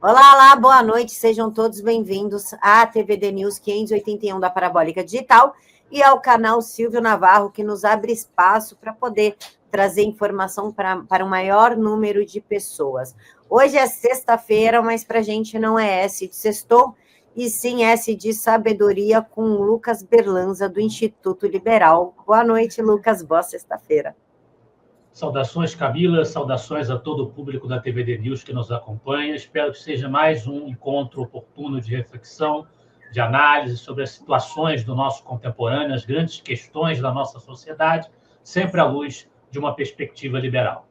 Olá, olá, boa noite, sejam todos bem-vindos à TVD News 581 da Parabólica Digital e ao canal Silvio Navarro, que nos abre espaço para poder trazer informação para o maior número de pessoas. Hoje é sexta-feira, mas para a gente não é S de sextou, e sim S de sabedoria com Lucas Berlanza, do Instituto Liberal. Boa noite, Lucas, boa sexta-feira. Saudações, Camila, saudações a todo o público da TVD News que nos acompanha. Espero que seja mais um encontro oportuno de reflexão, de análise sobre as situações do nosso contemporâneo, as grandes questões da nossa sociedade, sempre à luz de uma perspectiva liberal.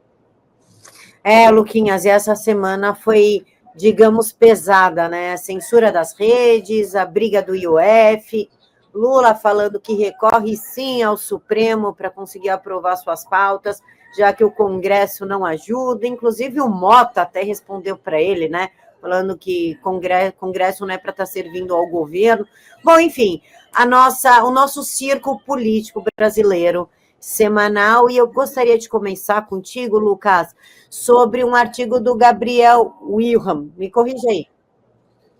Luquinhas, e essa semana foi, digamos, pesada, né? A censura das redes, a briga do IOF, Lula falando que recorre sim ao Supremo para conseguir aprovar suas pautas, já que o Congresso não ajuda. Inclusive o Mota até respondeu para ele, né? Falando que Congresso não é para estar servindo ao governo. Bom, enfim, o nosso circo político brasileiro semanal, e eu gostaria de começar contigo, Lucas, sobre um artigo do Gabriel Wilhelm. Me corrija aí.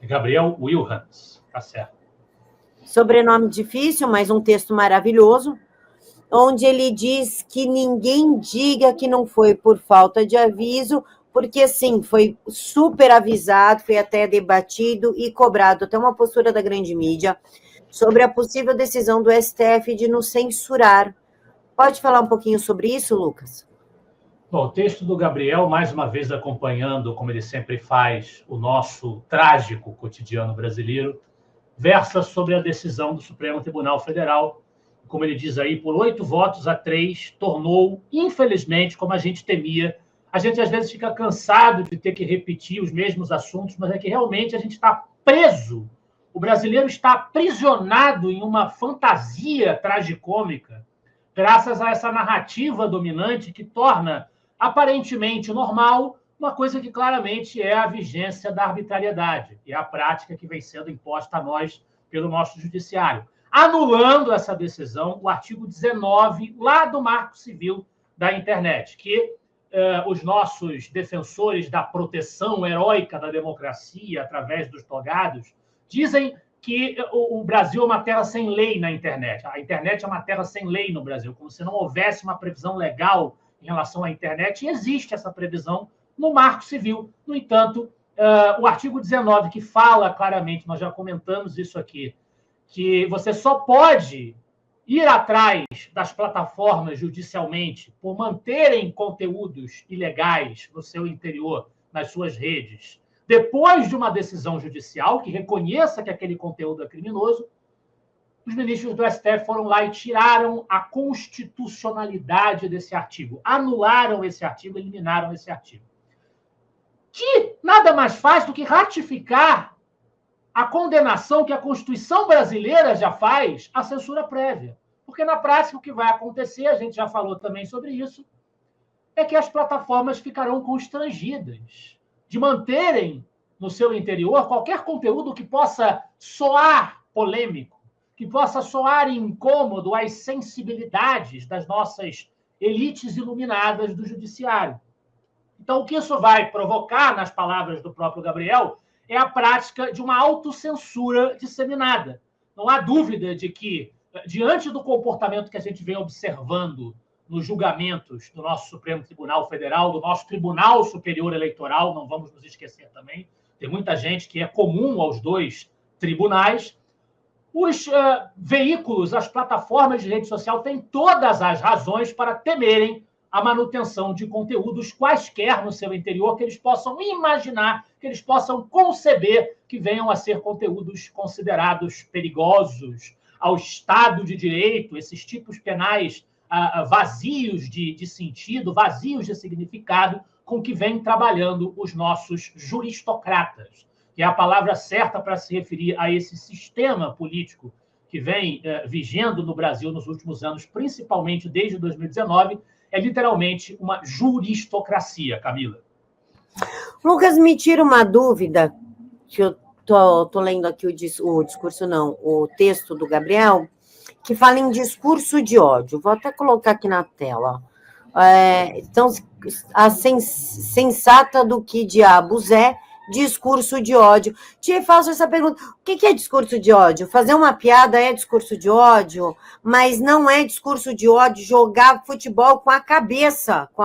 Gabriel Wilhelms, tá certo. Sobrenome difícil, mas um texto maravilhoso, onde ele diz que ninguém diga que não foi por falta de aviso, porque, sim, foi super avisado, foi até debatido e cobrado até uma postura da grande mídia sobre a possível decisão do STF de nos censurar. Pode falar um pouquinho sobre isso, Lucas? Bom, o texto do Gabriel, mais uma vez acompanhando, como ele sempre faz, o nosso trágico cotidiano brasileiro, versa sobre a decisão do Supremo Tribunal Federal. Como ele diz aí, por 8 votos a 3, tornou, infelizmente, como a gente temia. A gente, às vezes, fica cansado de ter que repetir os mesmos assuntos, mas é que realmente a gente está preso. O brasileiro está aprisionado em uma fantasia tragicômica, graças a essa narrativa dominante que torna aparentemente normal uma coisa que claramente é a vigência da arbitrariedade, e é a prática que vem sendo imposta a nós pelo nosso judiciário. Anulando essa decisão, o artigo 19, lá do Marco Civil da Internet, que os nossos defensores da proteção heróica da democracia, através dos togados, dizem que o Brasil é uma terra sem lei na internet. A internet é uma terra sem lei no Brasil, como se não houvesse uma previsão legal em relação à internet, e existe essa previsão no Marco Civil. No entanto, o artigo 19, que fala claramente, nós já comentamos isso aqui, que você só pode ir atrás das plataformas judicialmente por manterem conteúdos ilegais no seu interior, nas suas redes, depois de uma decisão judicial que reconheça que aquele conteúdo é criminoso. Os ministros do STF foram lá e tiraram a constitucionalidade desse artigo, anularam esse artigo, eliminaram esse artigo, que nada mais faz do que ratificar a condenação que a Constituição brasileira já faz à censura prévia. Porque, na prática, o que vai acontecer, a gente já falou também sobre isso, é que as plataformas ficarão constrangidas de manterem no seu interior qualquer conteúdo que possa soar polêmico, que possa soar incômodo às sensibilidades das nossas elites iluminadas do judiciário. Então, o que isso vai provocar, nas palavras do próprio Gabriel, é a prática de uma autocensura disseminada. Não há dúvida de que, diante do comportamento que a gente vem observando nos julgamentos do nosso Supremo Tribunal Federal, do nosso Tribunal Superior Eleitoral, não vamos nos esquecer também, tem muita gente que é comum aos dois tribunais, os veículos, as plataformas de rede social têm todas as razões para temerem a manutenção de conteúdos quaisquer no seu interior que eles possam imaginar, que eles possam conceber que venham a ser conteúdos considerados perigosos ao Estado de Direito, esses tipos penais vazios de sentido, vazios de significado, com que vêm trabalhando os nossos juristocratas, que é a palavra certa para se referir a esse sistema político que vem vigendo no Brasil nos últimos anos, principalmente desde 2019, é literalmente uma juristocracia, Camila. Lucas, me tira uma dúvida, que eu tô lendo aqui o texto do Gabriel, que fala em discurso de ódio. Vou até colocar aqui na tela. Então, a sensata do que diabos é discurso de ódio. Te faço essa pergunta, o que é discurso de ódio? Fazer uma piada é discurso de ódio, mas não é discurso de ódio jogar futebol com a cabeça, com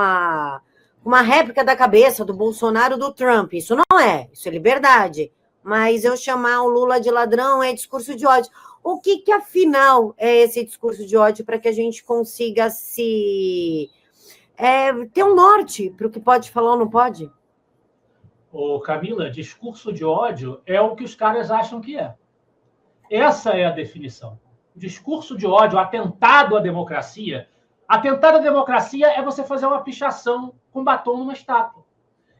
uma réplica da cabeça do Bolsonaro, do Trump. Isso não é, isso é liberdade. Mas eu chamar o Lula de ladrão é discurso de ódio. O que afinal, é esse discurso de ódio para que a gente consiga ter um norte para o que pode falar ou não pode? Ô, Camila, discurso de ódio é o que os caras acham que é. Essa é a definição. Discurso de ódio, atentado à democracia. Atentado à democracia é você fazer uma pichação com batom numa estátua.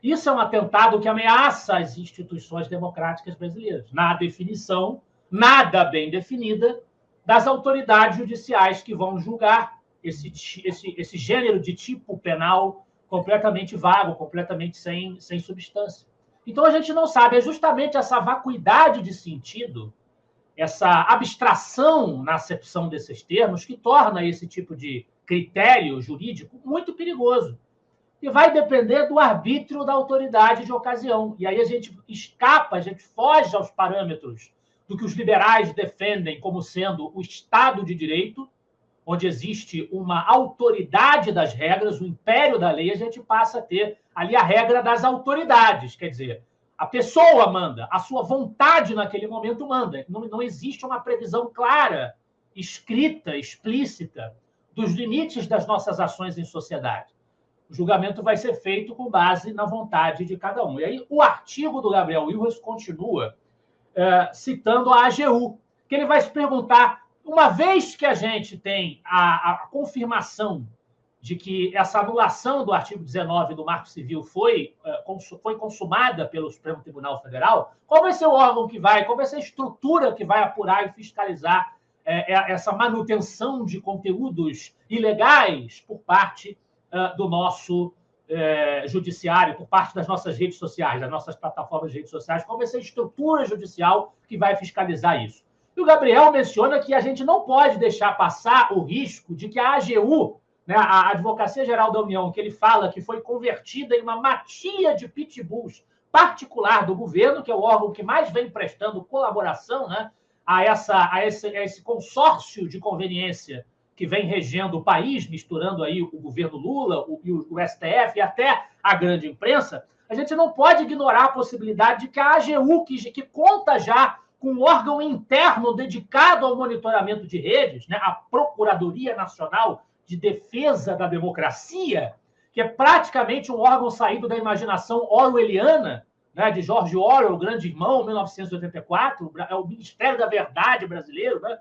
Isso é um atentado que ameaça as instituições democráticas brasileiras, na definição, nada bem definida, das autoridades judiciais que vão julgar esse gênero de tipo penal completamente vago, completamente sem substância. Então, a gente não sabe, é justamente essa vacuidade de sentido, essa abstração na acepção desses termos, que torna esse tipo de critério jurídico muito perigoso. E vai depender do arbítrio da autoridade de ocasião. E aí a gente escapa, a gente foge aos parâmetros do que os liberais defendem como sendo o Estado de Direito, onde existe uma autoridade das regras, o império da lei, a gente passa a ter ali a regra das autoridades. Quer dizer, a pessoa manda, a sua vontade naquele momento manda. Não existe uma previsão clara, escrita, explícita, dos limites das nossas ações em sociedade. O julgamento vai ser feito com base na vontade de cada um. E aí o artigo do Gabriel Wilhas continua citando a AGU, que ele vai se perguntar, uma vez que a gente tem a confirmação de que essa anulação do artigo 19 do Marco Civil foi consumada pelo Supremo Tribunal Federal, qual vai ser o órgão que qual vai ser a estrutura que vai apurar e fiscalizar essa manutenção de conteúdos ilegais por parte do nosso judiciário, por parte das nossas redes sociais, das nossas plataformas de redes sociais, qual vai ser a estrutura judicial que vai fiscalizar isso? E o Gabriel menciona que a gente não pode deixar passar o risco de que a AGU, né, a Advocacia Geral da União, que ele fala que foi convertida em uma matilha de pitbulls particular do governo, que é o órgão que mais vem prestando colaboração, né, a esse consórcio de conveniência que vem regendo o país, misturando aí o governo Lula, o STF e até a grande imprensa, a gente não pode ignorar a possibilidade de que a AGU, que conta já com um órgão interno dedicado ao monitoramento de redes, né, a Procuradoria Nacional de Defesa da Democracia, que é praticamente um órgão saído da imaginação orwelliana, né, de George Orwell, o Grande Irmão, 1984, é o Ministério da Verdade brasileiro, né,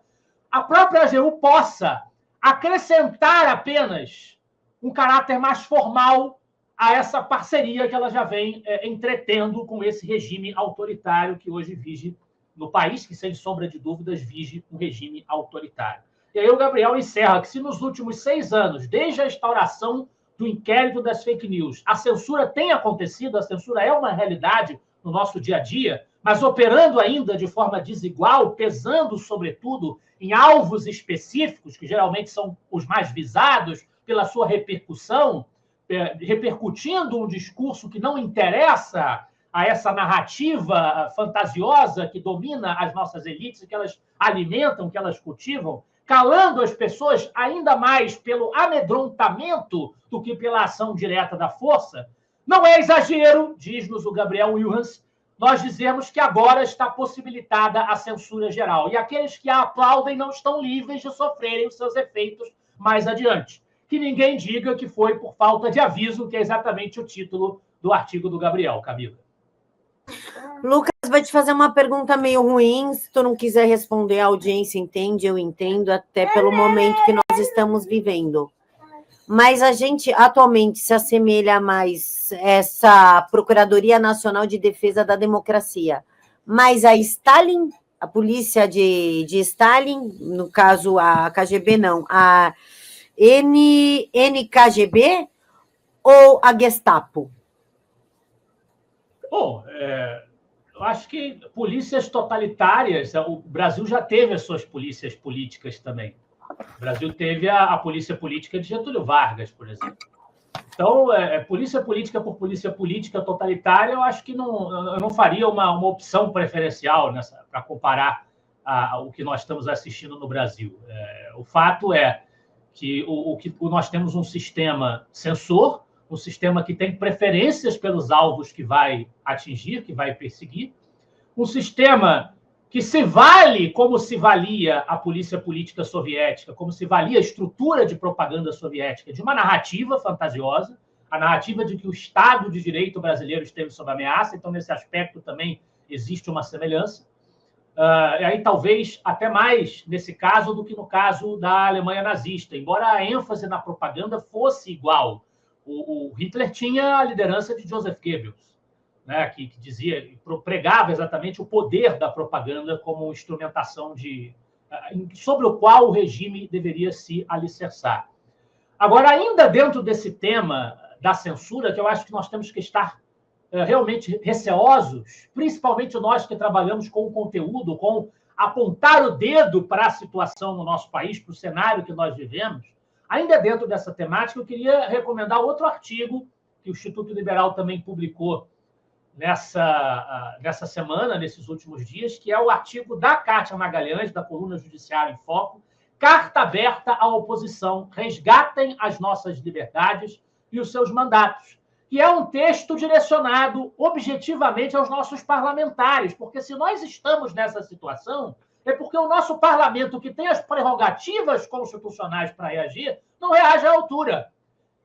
a própria AGU possa acrescentar apenas um caráter mais formal a essa parceria que ela já vem entretendo com esse regime autoritário que hoje vige no país, que, sem sombra de dúvidas, vige um regime autoritário. E aí o Gabriel encerra que se nos últimos 6 anos, desde a instauração do inquérito das fake news, a censura tem acontecido, a censura é uma realidade no nosso dia a dia, mas operando ainda de forma desigual, pesando, sobretudo, em alvos específicos, que geralmente são os mais visados pela sua repercussão, repercutindo um discurso que não interessa a essa narrativa fantasiosa que domina as nossas elites, que elas alimentam, que elas cultivam, calando as pessoas ainda mais pelo amedrontamento do que pela ação direta da força. Não é exagero, diz-nos o Gabriel Wilhas, nós dizemos que agora está possibilitada a censura geral. E aqueles que a aplaudem não estão livres de sofrerem os seus efeitos mais adiante. Que ninguém diga que foi por falta de aviso, que é exatamente o título do artigo do Gabriel, Camila. Lucas, vai te fazer uma pergunta meio ruim. Se tu não quiser responder, a audiência entende, eu entendo, até pelo momento que nós estamos vivendo. Mas a gente atualmente se assemelha mais essa Procuradoria Nacional de Defesa da Democracia, mas a Stalin, a polícia de Stalin, no caso a KGB não, a NKGB ou a Gestapo? Bom, eu acho que polícias totalitárias, o Brasil já teve as suas polícias políticas também. O Brasil teve a polícia política de Getúlio Vargas, por exemplo. Então, polícia política por polícia política totalitária, eu acho que eu não faria uma opção preferencial para comparar o que nós estamos assistindo no Brasil. O fato é que nós temos um sistema censor, um sistema que tem preferências pelos alvos que vai atingir, que vai perseguir, um sistema que se vale como se valia a polícia política soviética, como se valia a estrutura de propaganda soviética, de uma narrativa fantasiosa, a narrativa de que o Estado de Direito brasileiro esteve sob ameaça, então, nesse aspecto também existe uma semelhança. E aí, talvez, até mais nesse caso do que no caso da Alemanha nazista, embora a ênfase na propaganda fosse igual. O Hitler tinha a liderança de Joseph Goebbels, né, que dizia, pregava exatamente o poder da propaganda como instrumentação sobre o qual o regime deveria se alicerçar. Agora, ainda dentro desse tema da censura, que eu acho que nós temos que estar realmente receosos, principalmente nós que trabalhamos com o conteúdo, com apontar o dedo para a situação no nosso país, para o cenário que nós vivemos, ainda dentro dessa temática, eu queria recomendar outro artigo que o Instituto Liberal também publicou nessa semana, nesses últimos dias, que é o artigo da Kátia Magalhães, da coluna Judiciário em Foco, Carta Aberta à Oposição, Resgatem as Nossas Liberdades e os Seus Mandatos, que é um texto direcionado objetivamente aos nossos parlamentares, porque se nós estamos nessa situação, é porque o nosso parlamento, que tem as prerrogativas constitucionais para reagir, não reage à altura.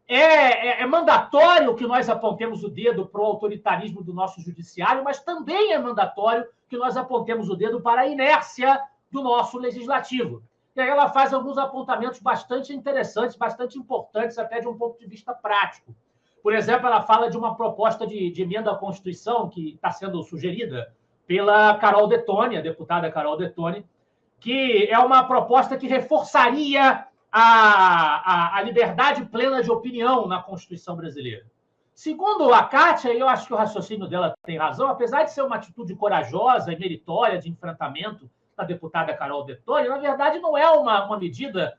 É mandatório que nós apontemos o dedo para o autoritarismo do nosso judiciário, mas também é mandatório que nós apontemos o dedo para a inércia do nosso legislativo. E aí ela faz alguns apontamentos bastante interessantes, bastante importantes, até de um ponto de vista prático. Por exemplo, ela fala de uma proposta de emenda à Constituição que está sendo sugerida pela Carol Detoni, a deputada Carol Detoni, que é uma proposta que reforçaria a liberdade plena de opinião na Constituição brasileira. Segundo a Kátia, e eu acho que o raciocínio dela tem razão, apesar de ser uma atitude corajosa e meritória de enfrentamento da deputada Carol Detoni, na verdade não é uma medida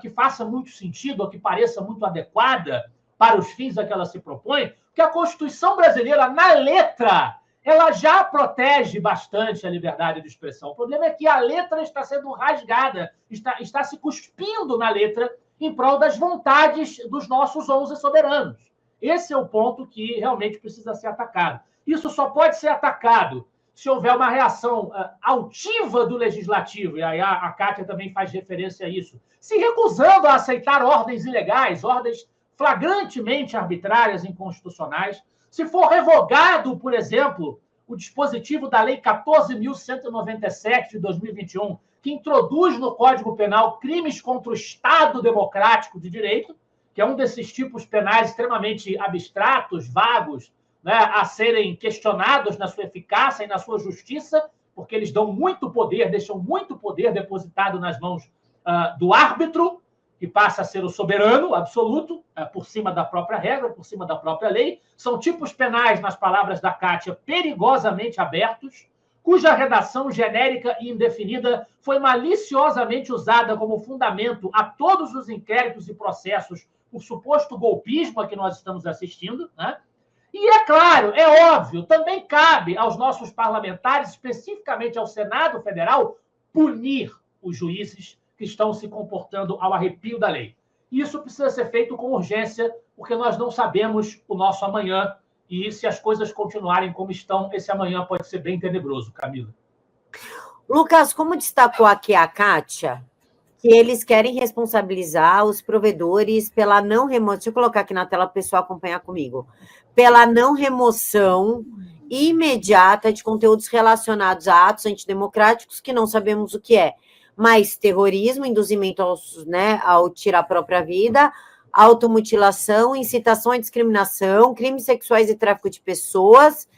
que faça muito sentido ou que pareça muito adequada para os fins a que ela se propõe, porque a Constituição brasileira, na letra, ela já protege bastante a liberdade de expressão. O problema é que a letra está sendo rasgada, está se cuspindo na letra em prol das vontades dos nossos 11 soberanos. Esse é o ponto que realmente precisa ser atacado. Isso só pode ser atacado se houver uma reação altiva do legislativo, e aí a Kátia também faz referência a isso, se recusando a aceitar ordens ilegais, ordens flagrantemente arbitrárias e inconstitucionais. Se for revogado, por exemplo, o dispositivo da Lei 14.197 de 2021, que introduz no Código Penal crimes contra o Estado Democrático de Direito, que é um desses tipos penais extremamente abstratos, vagos, né, a serem questionados na sua eficácia e na sua justiça, porque eles dão muito poder, deixam muito poder depositado nas mãos do árbitro, que passa a ser o soberano absoluto, por cima da própria regra, por cima da própria lei. São tipos penais, nas palavras da Kátia, perigosamente abertos, cuja redação genérica e indefinida foi maliciosamente usada como fundamento a todos os inquéritos e processos por suposto golpismo a que nós estamos assistindo, né? E é claro, é óbvio, também cabe aos nossos parlamentares, especificamente ao Senado Federal, punir os juízes que estão se comportando ao arrepio da lei. Isso precisa ser feito com urgência, porque nós não sabemos o nosso amanhã, e se as coisas continuarem como estão, esse amanhã pode ser bem tenebroso, Camila. Lucas, como destacou aqui a Kátia, que eles querem responsabilizar os provedores pela não remoção, deixa eu colocar aqui na tela para o pessoal acompanhar comigo, pela não remoção imediata de conteúdos relacionados a atos antidemocráticos que não sabemos o que é, mas terrorismo, induzimento ao tirar a própria vida, automutilação, incitação à discriminação, crimes sexuais e tráfico de pessoas,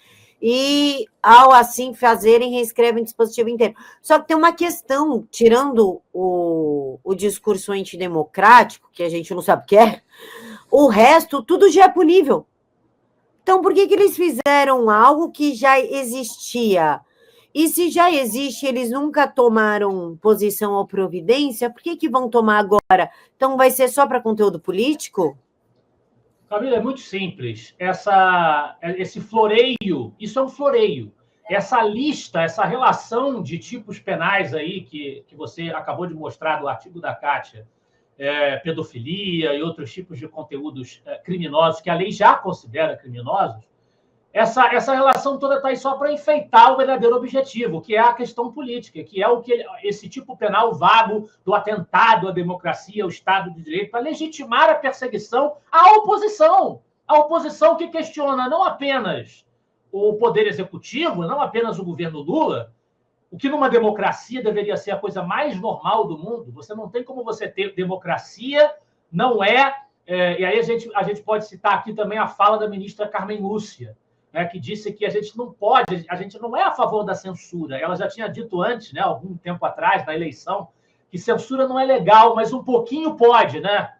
e, ao assim fazerem, reescrevem o dispositivo inteiro. Só que tem uma questão, tirando o discurso antidemocrático, que a gente não sabe o que é, o resto, tudo já é punível. Então, por que eles fizeram algo que já existia? E se já existe, eles nunca tomaram posição ou providência, por que vão tomar agora? Então, vai ser só para conteúdo político? Camila, é muito simples. Esse floreio, isso é um floreio. Essa lista, essa relação de tipos penais aí que você acabou de mostrar do artigo da Kátia, pedofilia e outros tipos de conteúdos criminosos que a lei já considera criminosos, essa relação toda está aí só para enfeitar o verdadeiro objetivo, que é a questão política, que é o que esse tipo penal vago do atentado à democracia, ao Estado de Direito, para legitimar a perseguição à oposição. A oposição que questiona não apenas o poder executivo, não apenas o governo Lula, o que numa democracia deveria ser a coisa mais normal do mundo. Você não tem como você ter democracia, não é... e aí a gente pode citar aqui também a fala da ministra Carmen Lúcia, né, que disse que a gente não é a favor da censura. Ela já tinha dito antes, né, algum tempo atrás, na eleição, que censura não é legal, mas um pouquinho pode, né?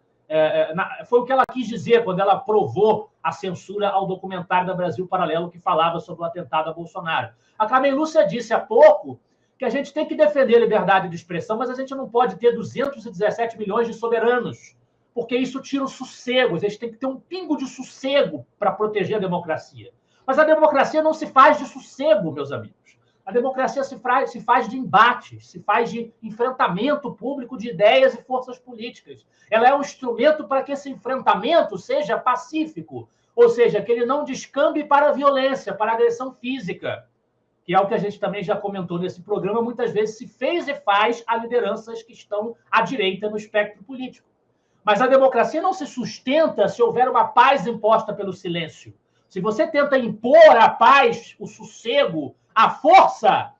Foi o que ela quis dizer quando ela aprovou a censura ao documentário da Brasil Paralelo que falava sobre o atentado a Bolsonaro. A Carmen Lúcia disse há pouco que a gente tem que defender a liberdade de expressão, mas a gente não pode ter 217 milhões de soberanos, porque isso tira o sossego. A gente tem que ter um pingo de sossego para proteger a democracia. Mas a democracia não se faz de sossego, meus amigos. A democracia se faz de embates, se faz de enfrentamento público de ideias e forças políticas. Ela é um instrumento para que esse enfrentamento seja pacífico, ou seja, que ele não descambe para a violência, para a agressão física, que é o que a gente também já comentou nesse programa, muitas vezes se fez e faz a lideranças que estão à direita no espectro político. Mas a democracia não se sustenta se houver uma paz imposta pelo silêncio. Se você tenta impor a paz, o sossego, a força,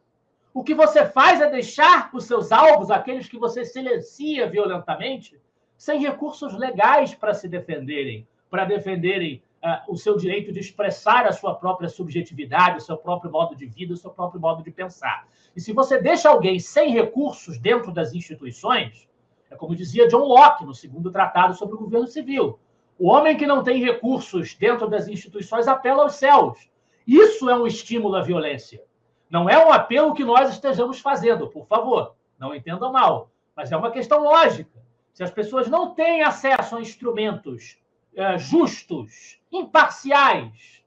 o que você faz é deixar os seus alvos, aqueles que você silencia violentamente, sem recursos legais para se defenderem, para defenderem o seu direito de expressar a sua própria subjetividade, o seu próprio modo de vida, o seu próprio modo de pensar. E se você deixa alguém sem recursos dentro das instituições, é como dizia John Locke no segundo tratado sobre o governo civil, o homem que não tem recursos dentro das instituições apela aos céus. Isso é um estímulo à violência. Não é um apelo que nós estejamos fazendo, por favor, não entendam mal, mas é uma questão lógica. Se as pessoas não têm acesso a instrumentos justos, imparciais,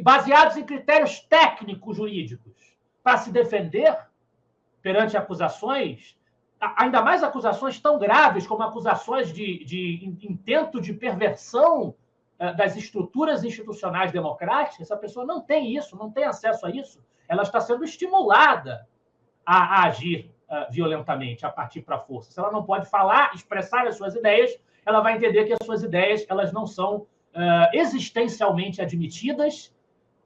baseados em critérios técnicos jurídicos para se defender perante acusações, ainda mais acusações tão graves como acusações de intento de perversão das estruturas institucionais democráticas, essa pessoa não tem isso, não tem acesso a isso, ela está sendo estimulada a agir violentamente, a partir para a força. Se ela não pode falar, expressar as suas ideias, ela vai entender que as suas ideias elas não são existencialmente admitidas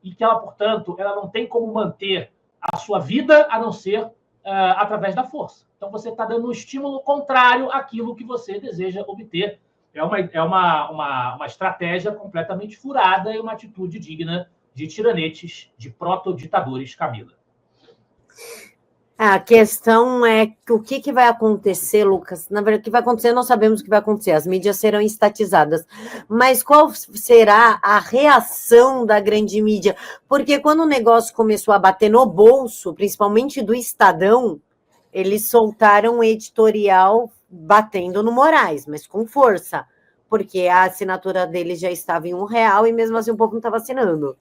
e que ela, portanto, ela não tem como manter a sua vida a não ser através da força. Então, você está dando um estímulo contrário àquilo que você deseja obter. É uma estratégia completamente furada e uma atitude digna de tiranetes, de proto-ditadores, Camila. A questão é o que vai acontecer, Lucas? Na verdade, o que vai acontecer, nós sabemos o que vai acontecer. As mídias serão estatizadas. Mas qual será a reação da grande mídia? Porque quando o negócio começou a bater no bolso, principalmente do Estadão, eles soltaram um editorial batendo no Moraes, mas com força, porque a assinatura deles já estava em R$1 e mesmo assim o povo não estava assinando.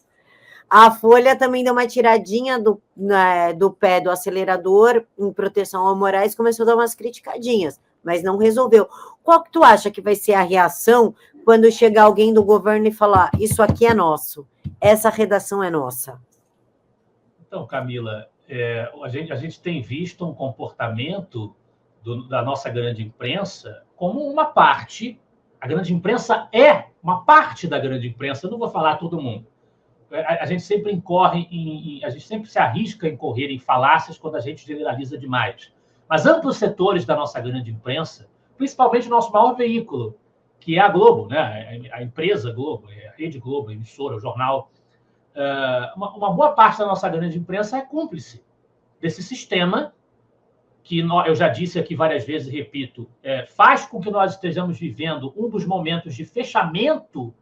A Folha também deu uma tiradinha do pé do acelerador em proteção ao Moraes, começou a dar umas criticadinhas, mas não resolveu. Qual que tu acha que vai ser a reação quando chegar alguém do governo e falar, isso aqui é nosso, essa redação é nossa? Então, Camila, a gente tem visto um comportamento da nossa grande imprensa como uma parte. A grande imprensa é uma parte da grande imprensa, eu não vou falar todo mundo. A gente sempre a gente sempre se arrisca em correr em falácias quando a gente generaliza demais. Mas amplos setores da nossa grande imprensa, principalmente o nosso maior veículo, que é a Globo, né? A empresa Globo, a Rede Globo, a emissora, o jornal, uma boa parte da nossa grande imprensa é cúmplice desse sistema que eu já disse aqui várias vezes e repito, faz com que nós estejamos vivendo um dos momentos de fechamento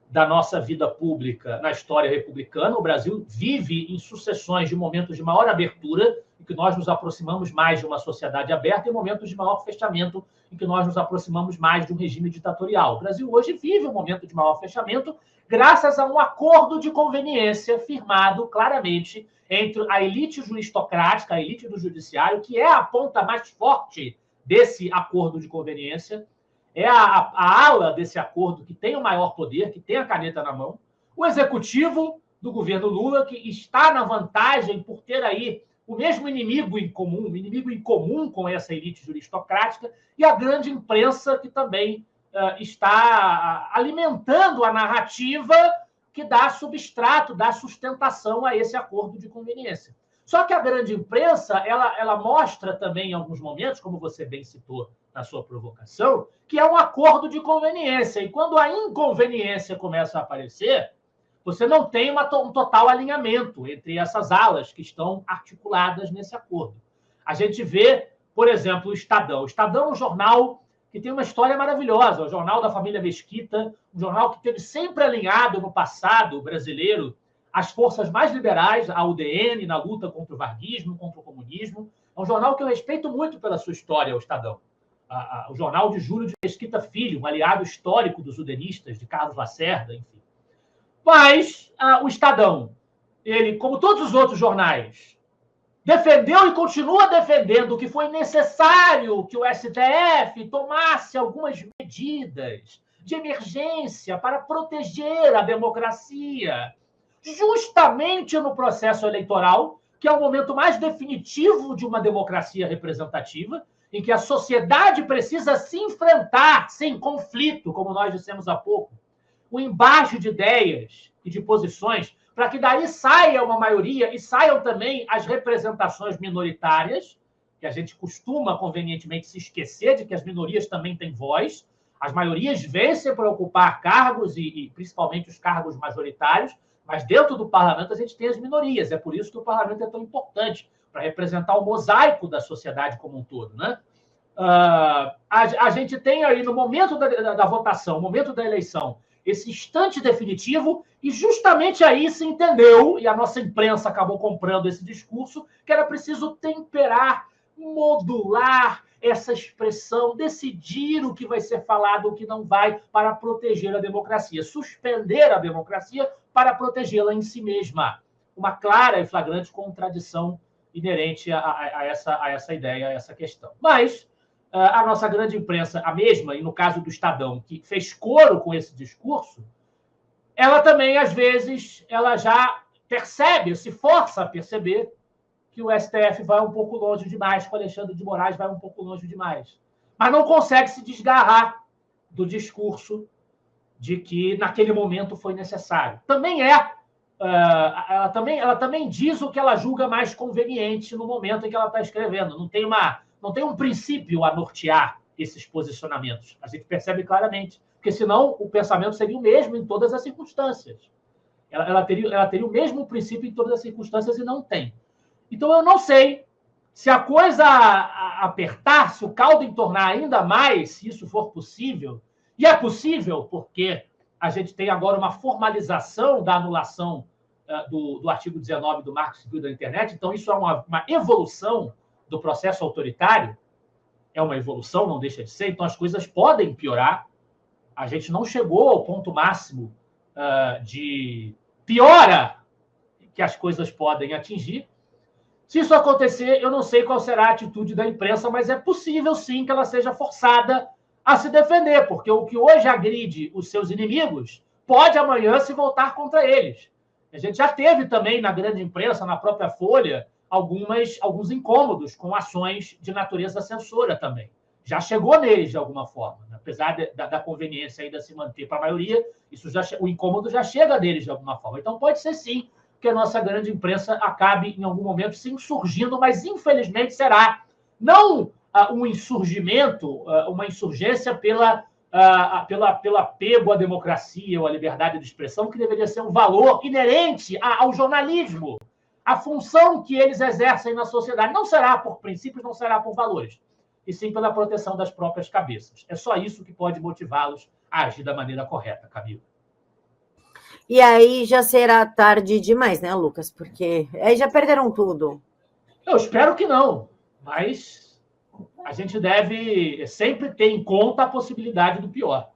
da nossa vida pública na história republicana. O Brasil vive em sucessões de momentos de maior abertura, em que nós nos aproximamos mais de uma sociedade aberta, e momentos de maior fechamento, em que nós nos aproximamos mais de um regime ditatorial. O Brasil hoje vive um momento de maior fechamento, graças a um acordo de conveniência firmado claramente entre a elite juristocrática, a elite do judiciário, que é a ponta mais forte desse acordo de conveniência, é a ala desse acordo que tem o maior poder, que tem a caneta na mão, o executivo do governo Lula, que está na vantagem por ter aí o mesmo inimigo em comum com essa elite juristocrática, e a grande imprensa, que também está alimentando a narrativa que dá substrato, dá sustentação a esse acordo de conveniência. Só que a grande imprensa, ela mostra também em alguns momentos, como você bem citou na sua provocação, que é um acordo de conveniência. E quando a inconveniência começa a aparecer, você não tem um total alinhamento entre essas alas que estão articuladas nesse acordo. A gente vê, por exemplo, o Estadão. O Estadão é um jornal que tem uma história maravilhosa, o jornal da família Mesquita, um jornal que teve sempre alinhado no passado brasileiro as forças mais liberais, a UDN, na luta contra o varguismo, contra o comunismo. É um jornal que eu respeito muito pela sua história, o Estadão. O jornal de Júlio de Mesquita Filho, um aliado histórico dos udenistas, de Carlos Lacerda, enfim. Mas o Estadão, ele, como todos os outros jornais, defendeu e continua defendendo que foi necessário que o STF tomasse algumas medidas de emergência para proteger a democracia, justamente no processo eleitoral, que é o momento mais definitivo de uma democracia representativa, em que a sociedade precisa se enfrentar sem conflito, como nós dissemos há pouco, o embate de ideias e de posições, para que daí saia uma maioria e saiam também as representações minoritárias, que a gente costuma convenientemente se esquecer de que as minorias também têm voz. As maiorias vencem para ocupar cargos, e principalmente os cargos majoritários, mas dentro do parlamento a gente tem as minorias. É por isso que o parlamento é tão importante, para representar o mosaico da sociedade como um todo, né? A gente tem aí, no momento da votação, no momento da eleição, esse instante definitivo, e justamente aí se entendeu, e a nossa imprensa acabou comprando esse discurso, que era preciso temperar, modular essa expressão, decidir o que vai ser falado, o que não vai, para proteger a democracia, suspender a democracia para protegê-la em si mesma. Uma clara e flagrante contradição inerente a essa ideia, a essa questão. Mas a nossa grande imprensa, a mesma, e no caso do Estadão, que fez coro com esse discurso, ela também, às vezes, ela já percebe, se força a perceber que o STF vai um pouco longe demais, que o Alexandre de Moraes vai um pouco longe demais. Mas não consegue se desgarrar do discurso de que naquele momento foi necessário. Também ela também diz o que ela julga mais conveniente no momento em que ela está escrevendo. Não tem um princípio a nortear esses posicionamentos. A gente percebe claramente, porque senão o pensamento seria o mesmo em todas as circunstâncias. Ela teria o mesmo princípio em todas as circunstâncias e não tem. Então, eu não sei se a coisa apertar, se o caldo entornar ainda mais, se isso for possível, e é possível porque a gente tem agora uma formalização da anulação do artigo 19 do Marco Civil da Internet, então isso é uma evolução do processo autoritário, é uma evolução, não deixa de ser, então as coisas podem piorar. A gente não chegou ao ponto máximo de piora que as coisas podem atingir. Se isso acontecer, eu não sei qual será a atitude da imprensa, mas é possível, sim, que ela seja forçada a se defender, porque o que hoje agride os seus inimigos pode amanhã se voltar contra eles. A gente já teve também na grande imprensa, na própria Folha, alguns incômodos com ações de natureza censora também. Já chegou neles de alguma forma, né? Apesar da conveniência ainda se manter para a maioria, o incômodo já chega neles de alguma forma. Então pode ser sim que a nossa grande imprensa acabe em algum momento se insurgindo, mas infelizmente será não um insurgimento, uma insurgência pelo apego à democracia ou à liberdade de expressão, que deveria ser um valor inerente ao jornalismo. A função que eles exercem na sociedade não será por princípios, não será por valores, e sim pela proteção das próprias cabeças. É só isso que pode motivá-los a agir da maneira correta, Camila. E aí já será tarde demais, né, Lucas? Porque aí já perderam tudo. Eu espero que não, mas a gente deve sempre ter em conta a possibilidade do pior.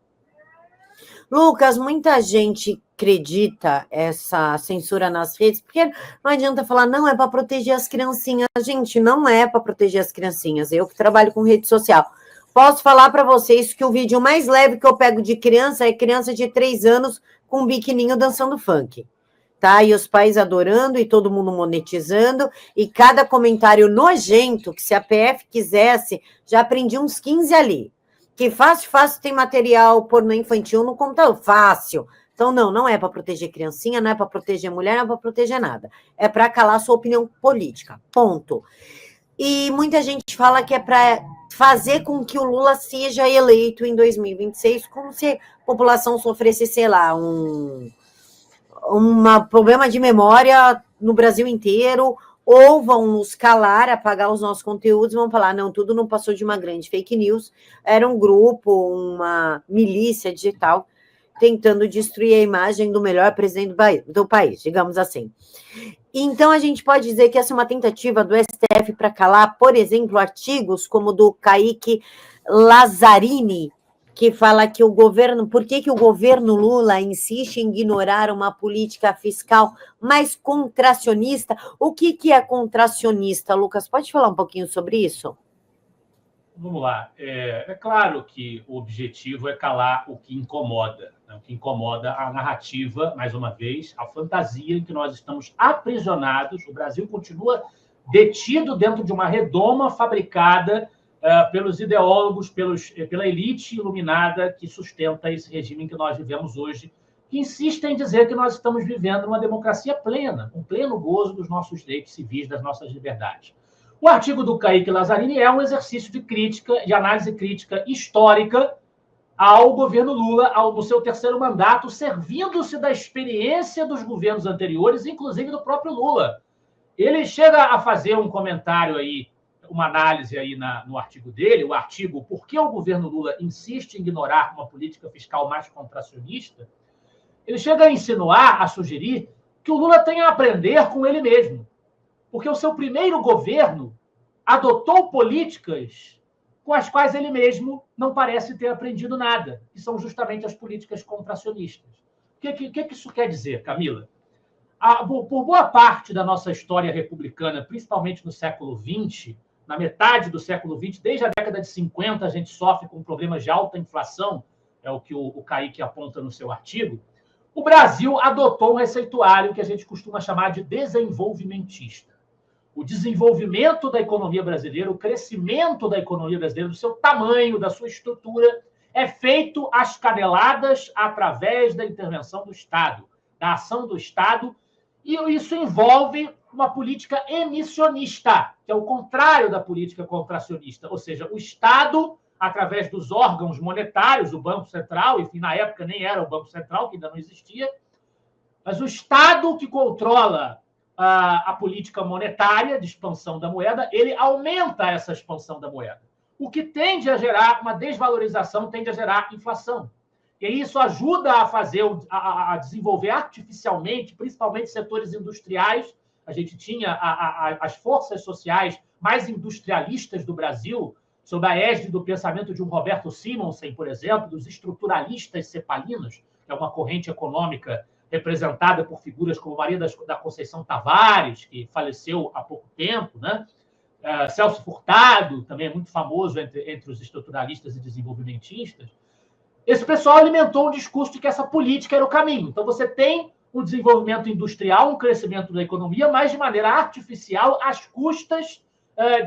Lucas, muita gente acredita essa censura nas redes, porque não adianta falar, não, é para proteger as criancinhas. Gente, não é para proteger as criancinhas. Eu que trabalho com rede social. Posso falar para vocês que o vídeo mais leve que eu pego de criança é criança de 3 anos com um biquininho dançando funk. Tá? E os pais adorando e todo mundo monetizando, e cada comentário nojento, que se a PF quisesse, já aprendi uns 15 ali. Que fácil tem material pornô infantil no computador, fácil. Então, não é para proteger criancinha, não é para proteger mulher, não é para proteger nada. É para calar sua opinião política, ponto. E muita gente fala que é para fazer com que o Lula seja eleito em 2026, como se a população sofresse, sei lá, um problema de memória no Brasil inteiro, ou vão nos calar, apagar os nossos conteúdos, vão falar, não, tudo não passou de uma grande fake news, era um grupo, uma milícia digital, tentando destruir a imagem do melhor presidente do país, digamos assim. Então, a gente pode dizer que essa é uma tentativa do STF para calar, por exemplo, artigos como o do Kaique Lazzarini, que fala que o governo, por que o governo Lula insiste em ignorar uma política fiscal mais contracionista? O que é contracionista, Lucas? Pode falar um pouquinho sobre isso? Vamos lá. É claro que o objetivo é calar o que incomoda, né? O que incomoda a narrativa, mais uma vez, a fantasia em que nós estamos aprisionados. O Brasil continua detido dentro de uma redoma fabricada pelos ideólogos, pela elite iluminada que sustenta esse regime em que nós vivemos hoje, que insiste em dizer que nós estamos vivendo uma democracia plena, um pleno gozo dos nossos direitos civis, das nossas liberdades. O artigo do Kaique Lazzarini é um exercício de crítica, de análise crítica histórica ao governo Lula, no seu terceiro mandato, servindo-se da experiência dos governos anteriores, inclusive do próprio Lula. Ele chega a fazer um comentário aí, uma análise aí no artigo dele, o artigo Por que o governo Lula insiste em ignorar uma política fiscal mais contracionista? Ele chega a insinuar, a sugerir, que o Lula tem a aprender com ele mesmo. Porque o seu primeiro governo adotou políticas com as quais ele mesmo não parece ter aprendido nada, que são justamente as políticas contracionistas. O que isso quer dizer, Camila? Por boa parte da nossa história republicana, principalmente no século XX, na metade do século XX, desde a década de 50, a gente sofre com problemas de alta inflação, é o que o Kaique aponta no seu artigo. O Brasil adotou um receituário que a gente costuma chamar de desenvolvimentista. O desenvolvimento da economia brasileira, o crescimento da economia brasileira, do seu tamanho, da sua estrutura, é feito às caneladas através da intervenção do Estado, da ação do Estado, e isso envolve uma política emissionista, que é o contrário da política contracionista, ou seja, o Estado, através dos órgãos monetários, o Banco Central, enfim, na época nem era o Banco Central, que ainda não existia, mas o Estado que controla a política monetária de expansão da moeda, ele aumenta essa expansão da moeda, o que tende a gerar uma desvalorização, tende a gerar inflação. E isso ajuda a desenvolver artificialmente, principalmente setores industriais. A gente tinha as forças sociais mais industrialistas do Brasil, sob a égide do pensamento de um Roberto Simonsen, por exemplo, dos estruturalistas cepalinos, que é uma corrente econômica representada por figuras como Maria da Conceição Tavares, que faleceu há pouco tempo, né? Celso Furtado, também é muito famoso entre os estruturalistas e desenvolvimentistas. Esse pessoal alimentou um discurso de que essa política era o caminho. Então, você tem um desenvolvimento industrial, um crescimento da economia, mas de maneira artificial, às custas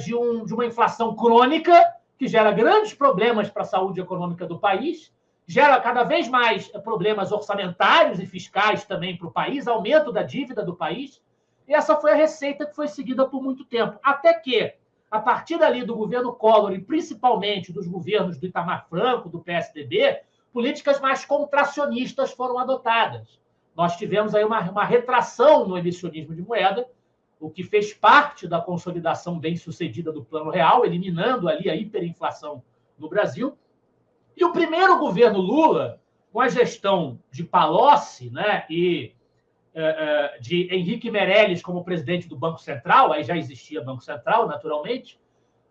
de uma inflação crônica, que gera grandes problemas para a saúde econômica do país, gera cada vez mais problemas orçamentários e fiscais também para o país, aumento da dívida do país. E essa foi a receita que foi seguida por muito tempo. Até que, a partir dali do governo Collor, e principalmente dos governos do Itamar Franco, do PSDB, políticas mais contracionistas foram adotadas. Nós tivemos aí uma retração no emissionismo de moeda, o que fez parte da consolidação bem-sucedida do Plano Real, eliminando ali a hiperinflação no Brasil. E o primeiro governo Lula, com a gestão de Palocci, né, e de Henrique Meirelles como presidente do Banco Central, aí já existia Banco Central, naturalmente,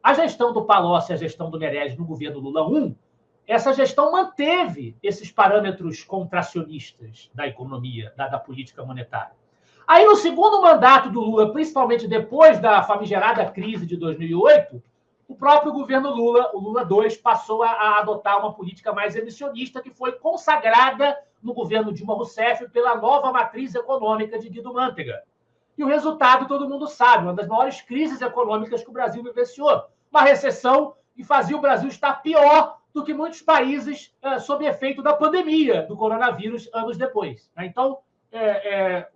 a gestão do Palocci e a gestão do Meirelles no governo Lula I, essa gestão manteve esses parâmetros contracionistas da economia, da política monetária. Aí, no segundo mandato do Lula, principalmente depois da famigerada crise de 2008, o próprio governo Lula, o Lula II, passou a adotar uma política mais emissionista, que foi consagrada no governo Dilma Rousseff pela nova matriz econômica de Guido Mantega. E o resultado todo mundo sabe, uma das maiores crises econômicas que o Brasil vivenciou. Uma recessão que fazia o Brasil estar pior do que muitos países sob efeito da pandemia do coronavírus anos depois. Então,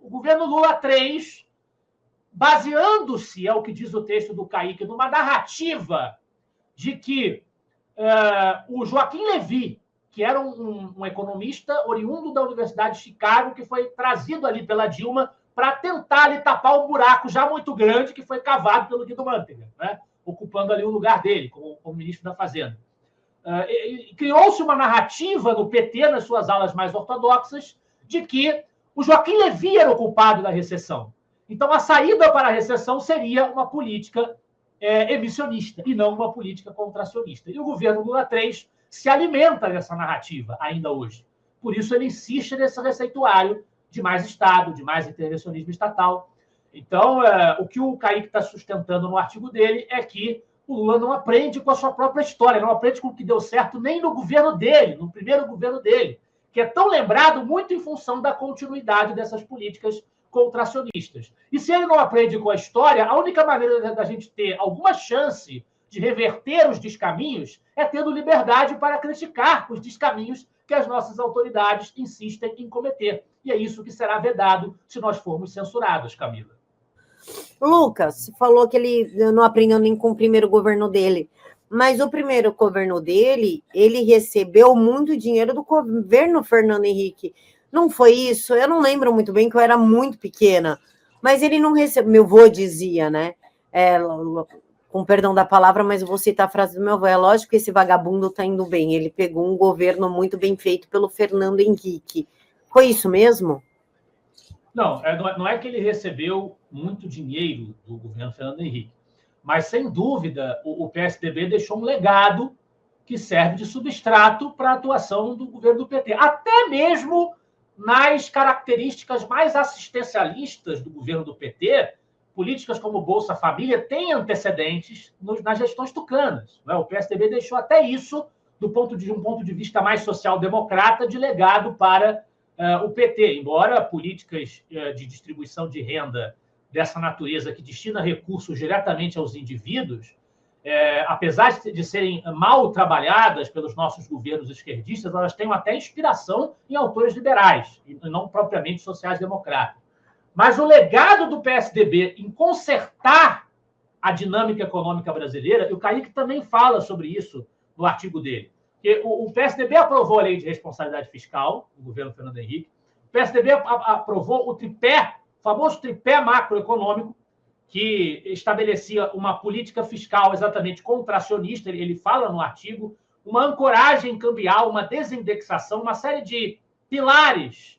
o governo Lula III, baseando-se, é o que diz o texto do Kaique, numa narrativa de que o Joaquim Levy, que era um economista oriundo da Universidade de Chicago, que foi trazido ali pela Dilma para tentar ali tapar um buraco já muito grande que foi cavado pelo Guido Mantega, né? Ocupando ali o lugar dele como ministro da Fazenda. Criou-se uma narrativa no PT, nas suas alas mais ortodoxas, de que o Joaquim Levy era o culpado da recessão. Então, a saída para a recessão seria uma política emissionista e não uma política contracionista. E o governo Lula III se alimenta dessa narrativa ainda hoje. Por isso, ele insiste nesse receituário de mais Estado, de mais intervencionismo estatal. Então, o que o Kaique está sustentando no artigo dele é que o Lula não aprende com a sua própria história, não aprende com o que deu certo nem no governo dele, no primeiro governo dele, que é tão lembrado muito em função da continuidade dessas políticas contracionistas. E se ele não aprende com a história, a única maneira da gente ter alguma chance de reverter os descaminhos é tendo liberdade para criticar os descaminhos que as nossas autoridades insistem em cometer. E é isso que será vedado se nós formos censurados, Camila. Lucas, você falou que ele não aprendeu nem com o primeiro governo dele, mas o primeiro governo dele, ele recebeu muito dinheiro do governo Fernando Henrique. Não foi isso? Eu não lembro muito bem, que eu era muito pequena, mas ele não recebeu, meu avô dizia, né? Com perdão da palavra, mas eu vou citar a frase do meu avô, é lógico que esse vagabundo tá indo bem, ele pegou um governo muito bem feito pelo Fernando Henrique. Foi isso mesmo? Não é que ele recebeu muito dinheiro do governo Fernando Henrique, mas, sem dúvida, o PSDB deixou um legado que serve de substrato para a atuação do governo do PT. Até mesmo nas características mais assistencialistas do governo do PT, políticas como Bolsa Família têm antecedentes nas gestões tucanas. O PSDB deixou até isso, de um ponto de vista mais social-democrata, de legado para o PT, embora políticas de distribuição de renda dessa natureza, que destina recursos diretamente aos indivíduos, apesar de serem mal trabalhadas pelos nossos governos esquerdistas, elas têm até inspiração em autores liberais, e não propriamente sociais-democratas. Mas o legado do PSDB em consertar a dinâmica econômica brasileira, e o Kaique também fala sobre isso no artigo dele, que o PSDB aprovou a lei de responsabilidade fiscal, no governo Fernando Henrique, o PSDB aprovou o famoso tripé macroeconômico, que estabelecia uma política fiscal exatamente contracionista, ele fala no artigo, uma ancoragem cambial, uma desindexação, uma série de pilares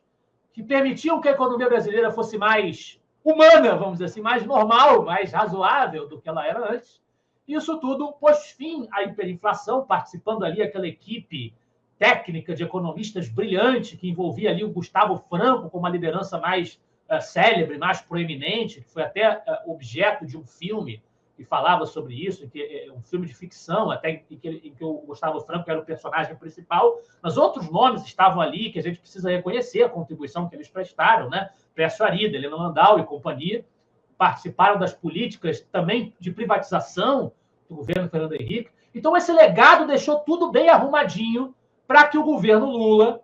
que permitiam que a economia brasileira fosse mais humana, vamos dizer assim, mais normal, mais razoável do que ela era antes. Isso tudo pôs fim à hiperinflação, participando ali aquela equipe técnica de economistas brilhante, que envolvia ali o Gustavo Franco com uma liderança mais célebre, mais proeminente, que foi até objeto de um filme que falava sobre isso, um filme de ficção, até em que o Gustavo Franco era o personagem principal, mas outros nomes estavam ali que a gente precisa reconhecer a contribuição que eles prestaram, né? Pércio Arida, Helena Landau e companhia, participaram das políticas também de privatização do governo Fernando Henrique. Então, esse legado deixou tudo bem arrumadinho para que o governo Lula,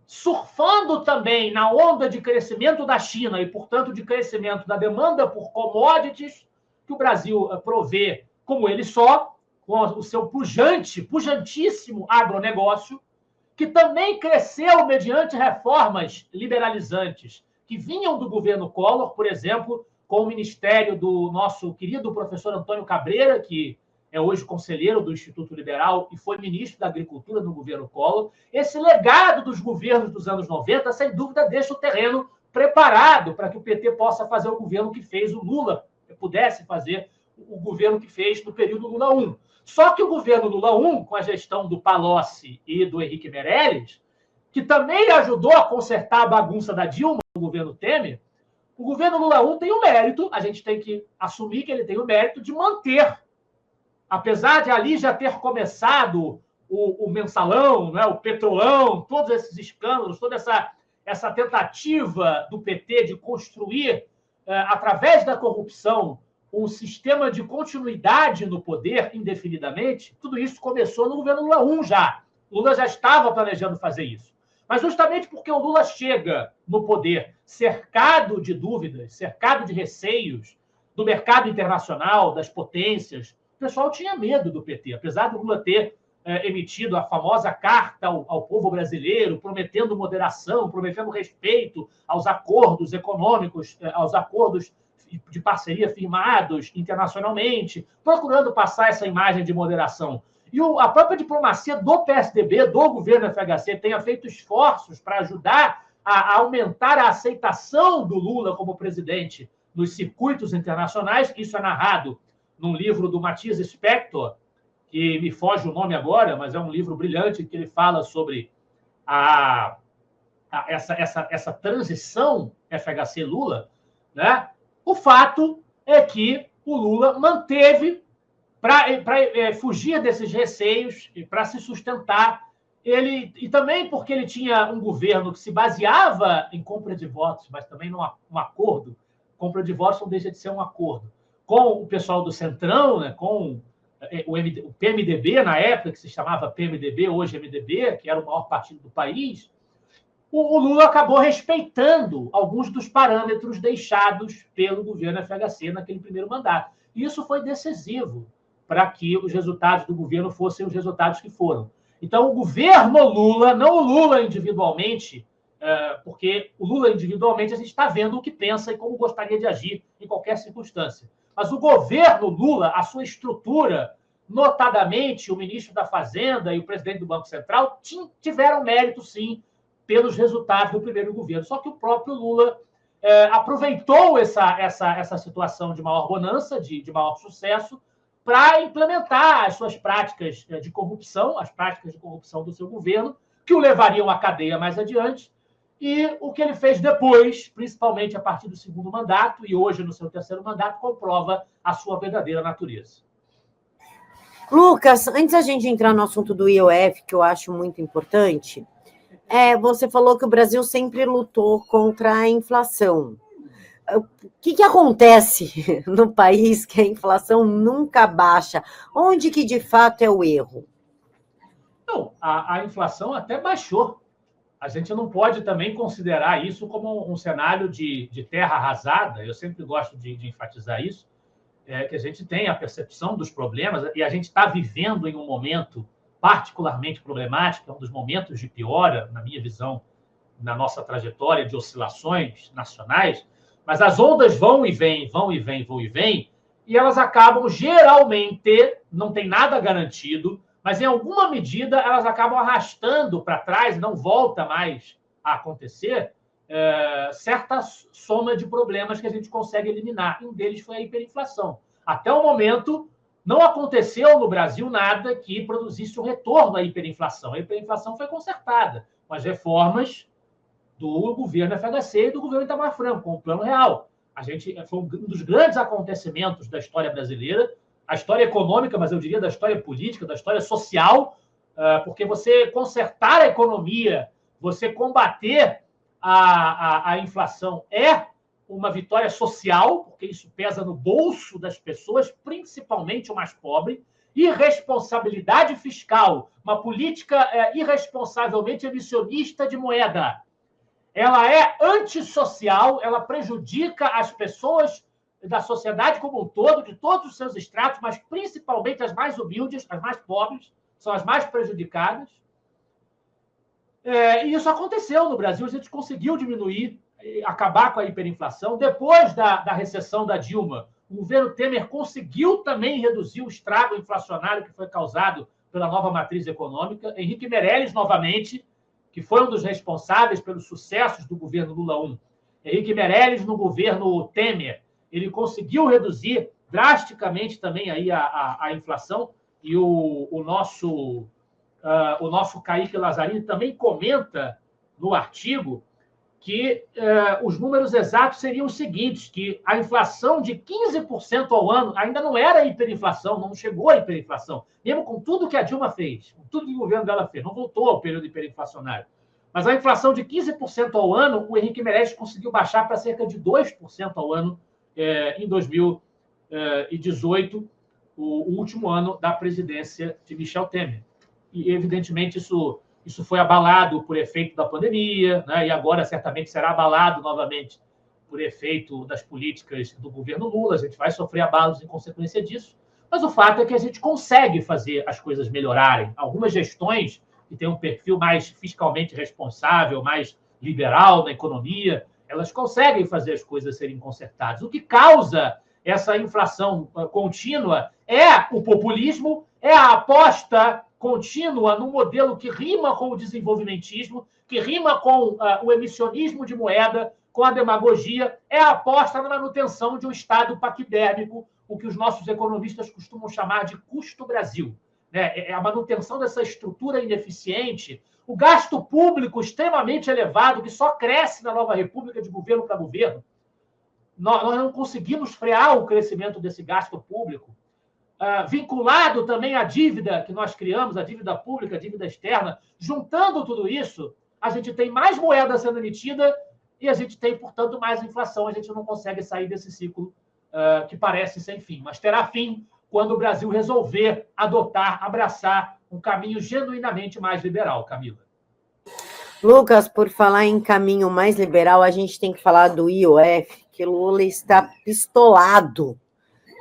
surfando também na onda de crescimento da China e, portanto, de crescimento da demanda por commodities que o Brasil provê como ele só, com o seu pujantíssimo agronegócio, que também cresceu mediante reformas liberalizantes que vinham do governo Collor, por exemplo, com o ministério do nosso querido professor Antônio Cabreira, que é hoje conselheiro do Instituto Liberal e foi ministro da Agricultura no governo Collor. Esse legado dos governos dos anos 90, sem dúvida, deixa o terreno preparado para que o PT possa fazer o governo que fez o Lula, pudesse fazer o governo que fez no período Lula 1. Só que o governo Lula 1, com a gestão do Palocci e do Henrique Meirelles, que também ajudou a consertar a bagunça da Dilma no governo Temer, o governo Lula 1 tem o mérito, a gente tem que assumir que ele tem o mérito de manter, apesar de ali já ter começado o mensalão, né, o petrolão, todos esses escândalos, toda essa tentativa do PT de construir, através da corrupção, um sistema de continuidade no poder indefinidamente, tudo isso começou no governo Lula 1 já. Lula já estava planejando fazer isso. Mas justamente porque o Lula chega no poder cercado de dúvidas, cercado de receios do mercado internacional, das potências, o pessoal tinha medo do PT, apesar do Lula ter emitido a famosa carta ao povo brasileiro, prometendo moderação, prometendo respeito aos acordos econômicos, aos acordos de parceria firmados internacionalmente, procurando passar essa imagem de moderação. E a própria diplomacia do PSDB, do governo FHC, tenha feito esforços para ajudar a aumentar a aceitação do Lula como presidente nos circuitos internacionais. Isso é narrado num livro do Matthias Spector, que me foge o nome agora, mas é um livro brilhante que ele fala sobre essa transição FHC-Lula, né? O fato é que o Lula manteve, para fugir desses receios e para se sustentar, e também porque ele tinha um governo que se baseava em compra de votos, mas também num acordo. Compra de votos não deixa de ser um acordo com o pessoal do Centrão, né, com o PMDB, na época, que se chamava PMDB, hoje MDB, que era o maior partido do país. O Lula acabou respeitando alguns dos parâmetros deixados pelo governo FHC naquele primeiro mandato. E isso foi decisivo para que os resultados do governo fossem os resultados que foram. Então, o governo Lula, não o Lula individualmente, porque o Lula individualmente a gente está vendo o que pensa e como gostaria de agir em qualquer circunstância. Mas o governo Lula, a sua estrutura, notadamente o ministro da Fazenda e o presidente do Banco Central, tiveram mérito, sim, pelos resultados do primeiro governo. Só que o próprio Lula aproveitou essa situação de maior bonança, de maior sucesso, para implementar as suas práticas de corrupção, as práticas de corrupção do seu governo, que o levariam à cadeia mais adiante, e o que ele fez depois, principalmente a partir do segundo mandato, e hoje no seu terceiro mandato, comprova a sua verdadeira natureza. Lucas, antes da gente entrar no assunto do IOF, que eu acho muito importante, você falou que o Brasil sempre lutou contra a inflação. O que acontece no país que a inflação nunca baixa? Onde que, de fato, é o erro? Não, a inflação até baixou. A gente não pode também considerar isso como um cenário de terra arrasada. Eu sempre gosto de enfatizar isso, que a gente tem a percepção dos problemas e a gente está vivendo em um momento particularmente problemático, é um dos momentos de piora, na minha visão, na nossa trajetória de oscilações nacionais, mas as ondas vão e vêm, vão e vêm, vão e vêm, e elas acabam, geralmente, não tem nada garantido, mas em alguma medida elas acabam arrastando para trás, não volta mais a acontecer, certa soma de problemas que a gente consegue eliminar. Um deles foi a hiperinflação. Até o momento, não aconteceu no Brasil nada que produzisse um retorno à hiperinflação. A hiperinflação foi consertada com as reformas do governo FHC e do governo Itamar Franco, com o Plano Real. Foi um dos grandes acontecimentos da história brasileira, a história econômica, mas eu diria da história política, da história social, porque você consertar a economia, você combater a inflação é uma vitória social, porque isso pesa no bolso das pessoas, principalmente o mais pobre, irresponsabilidade fiscal, uma política irresponsavelmente emissionista de moeda. Ela é antissocial, ela prejudica as pessoas da sociedade como um todo, de todos os seus estratos, mas principalmente as mais humildes, as mais pobres, são as mais prejudicadas. E isso aconteceu no Brasil, a gente conseguiu diminuir, acabar com a hiperinflação. Depois da recessão da Dilma, o governo Temer conseguiu também reduzir o estrago inflacionário que foi causado pela nova matriz econômica. Henrique Meirelles, novamente, que foi um dos responsáveis pelos sucessos do governo Lula I. Henrique Meirelles, no governo Temer, ele conseguiu reduzir drasticamente também aí a inflação, e o nosso Kaique Lazzarini também comenta no artigo que os números exatos seriam os seguintes, que a inflação de 15% ao ano ainda não era hiperinflação, não chegou à hiperinflação, mesmo com tudo que a Dilma fez, com tudo que o governo dela fez, não voltou ao período hiperinflacionário. Mas a inflação de 15% ao ano, o Henrique Meirelles conseguiu baixar para cerca de 2% ao ano em 2018, o último ano da presidência de Michel Temer. E, evidentemente, isso foi abalado por efeito da pandemia, né? E agora certamente será abalado novamente por efeito das políticas do governo Lula. A gente vai sofrer abalos em consequência disso. Mas o fato é que a gente consegue fazer as coisas melhorarem. Algumas gestões que têm um perfil mais fiscalmente responsável, mais liberal na economia, elas conseguem fazer as coisas serem consertadas. O que causa essa inflação contínua é o populismo, é a aposta contínua num modelo que rima com o desenvolvimentismo, que rima com o emissionismo de moeda, com a demagogia, é a aposta na manutenção de um Estado paquidérmico, o que os nossos economistas costumam chamar de custo Brasil. É a manutenção dessa estrutura ineficiente, o gasto público extremamente elevado, que só cresce na nova república de governo para governo. Nós não conseguimos frear o crescimento desse gasto público, vinculado também à dívida que nós criamos, a dívida pública, a dívida externa. Juntando tudo isso, a gente tem mais moeda sendo emitida e a gente tem, portanto, mais inflação. A gente não consegue sair desse ciclo que parece sem fim, mas terá fim quando o Brasil resolver adotar, abraçar um caminho genuinamente mais liberal, Camila. Lucas, por falar em caminho mais liberal, a gente tem que falar do IOF, que Lula está pistolado,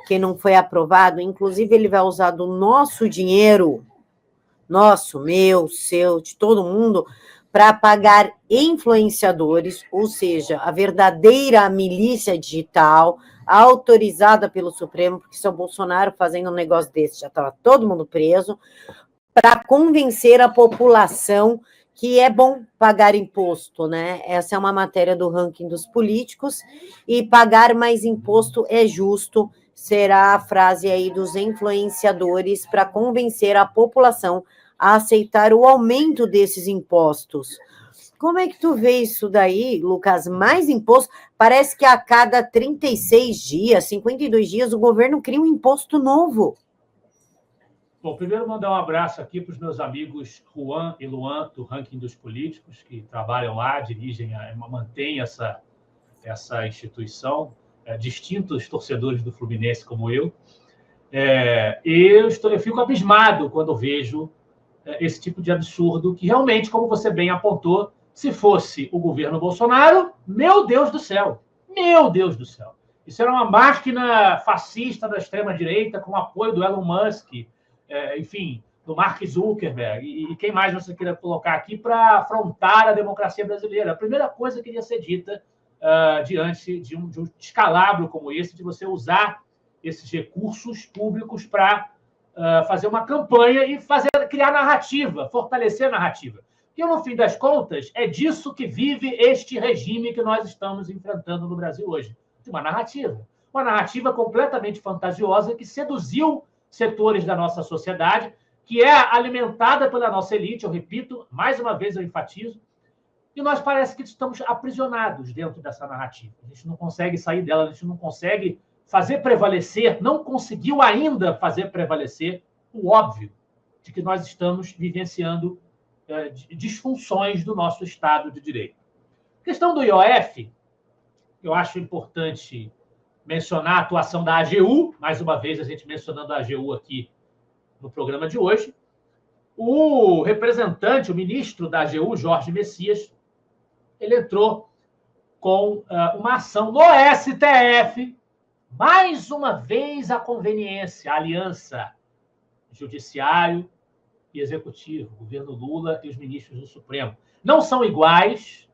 que não foi aprovado. Inclusive, ele vai usar do nosso dinheiro, nosso, meu, seu, de todo mundo, para pagar influenciadores, ou seja, a verdadeira milícia digital, autorizada pelo Supremo, porque se o Bolsonaro fazendo um negócio desse, já estava todo mundo preso, para convencer a população que é bom pagar imposto, né? Essa é uma matéria do ranking dos políticos, e pagar mais imposto é justo, será a frase aí dos influenciadores para convencer a população a aceitar o aumento desses impostos. Como é que tu vê isso daí, Lucas? Mais imposto? Parece que a cada 36 dias, 52 dias, o governo cria um imposto novo. Bom, primeiro mandar um abraço aqui para os meus amigos Juan e Luan, do Ranking dos Políticos, que trabalham lá, dirigem, mantêm essa instituição, distintos torcedores do Fluminense como eu. Eu fico abismado quando vejo esse tipo de absurdo, que realmente, como você bem apontou, se fosse o governo Bolsonaro, meu Deus do céu! Meu Deus do céu! Isso era uma máquina fascista da extrema-direita, com apoio do Elon Musk, enfim, do Mark Zuckerberg, e quem mais você queira colocar aqui para afrontar a democracia brasileira. A primeira coisa que iria ser dita diante de um descalabro como esse, de você usar esses recursos públicos para fazer uma campanha e criar narrativa, fortalecer a narrativa. E, no fim das contas, é disso que vive este regime que nós estamos enfrentando no Brasil hoje. Uma narrativa completamente fantasiosa que seduziu setores da nossa sociedade, que é alimentada pela nossa elite, eu repito, mais uma vez eu enfatizo, e nós parece que estamos aprisionados dentro dessa narrativa. A gente não consegue sair dela, a gente não consegue fazer prevalecer, não conseguiu ainda fazer prevalecer o óbvio de que nós estamos vivenciando disfunções do nosso Estado de Direito. A questão do IOF, eu acho importante mencionar a atuação da AGU, mais uma vez a gente mencionando a AGU aqui no programa de hoje. O representante, o ministro da AGU, Jorge Messias, ele entrou com uma ação no STF, mais uma vez a conveniência, a aliança judiciário e executivo, governo Lula e os ministros do Supremo. Não são iguais,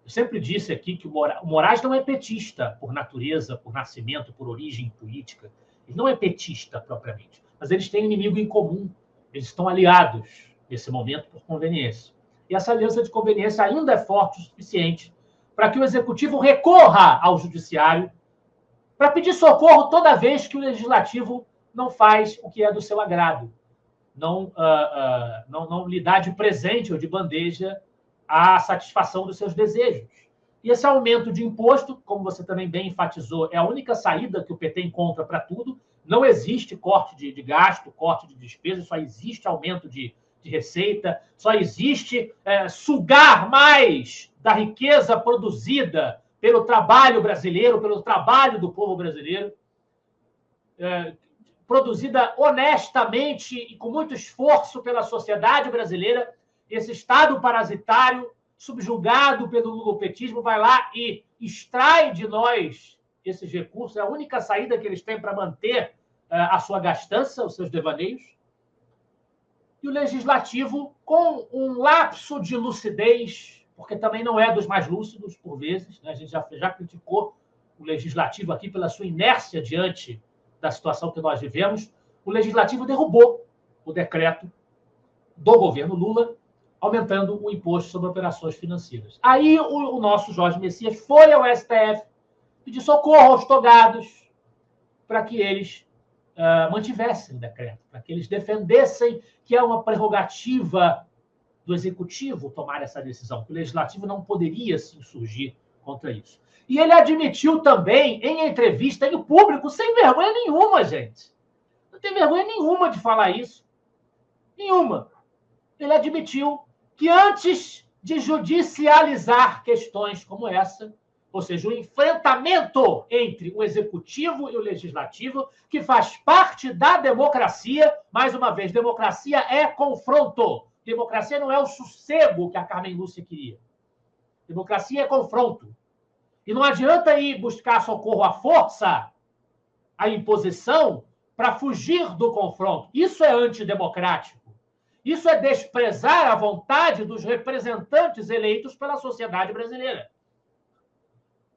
Eu sempre disse aqui que o Moraes não é petista por natureza, por nascimento, por origem política. Ele não é petista propriamente, mas eles têm um inimigo em comum. Eles estão aliados nesse momento por conveniência. E essa aliança de conveniência ainda é forte o suficiente para que o executivo recorra ao judiciário para pedir socorro toda vez que o legislativo não faz o que é do seu agrado, não lhe dá de presente ou de bandeja a satisfação dos seus desejos. E esse aumento de imposto, como você também bem enfatizou, é a única saída que o PT encontra para tudo. Não existe corte de gasto, corte de despesa, só existe aumento de receita, só existe sugar mais da riqueza produzida pelo trabalho brasileiro, pelo trabalho do povo brasileiro, produzida honestamente e com muito esforço pela sociedade brasileira. Esse Estado parasitário, subjugado pelo lulopetismo, vai lá e extrai de nós esses recursos. É a única saída que eles têm para manter a sua gastança, os seus devaneios. E o legislativo, com um lapso de lucidez, porque também não é dos mais lúcidos, por vezes, né? A gente já criticou o legislativo aqui pela sua inércia diante da situação que nós vivemos. O legislativo derrubou o decreto do governo Lula, aumentando o imposto sobre operações financeiras. Aí o nosso Jorge Messias foi ao STF pedir socorro aos togados para que eles mantivessem o decreto, para que eles defendessem que é uma prerrogativa do Executivo tomar essa decisão, que o Legislativo não poderia se insurgir contra isso. E ele admitiu também, em entrevista, em público, sem vergonha nenhuma, gente. Não tem vergonha nenhuma de falar isso. Nenhuma. Ele admitiu que antes de judicializar questões como essa, ou seja, o enfrentamento entre o executivo e o legislativo, que faz parte da democracia, mais uma vez, democracia é confronto. Democracia não é o sossego que a Carmen Lúcia queria. Democracia é confronto. E não adianta ir buscar socorro à força, à imposição, para fugir do confronto. Isso é antidemocrático. Isso é desprezar a vontade dos representantes eleitos pela sociedade brasileira.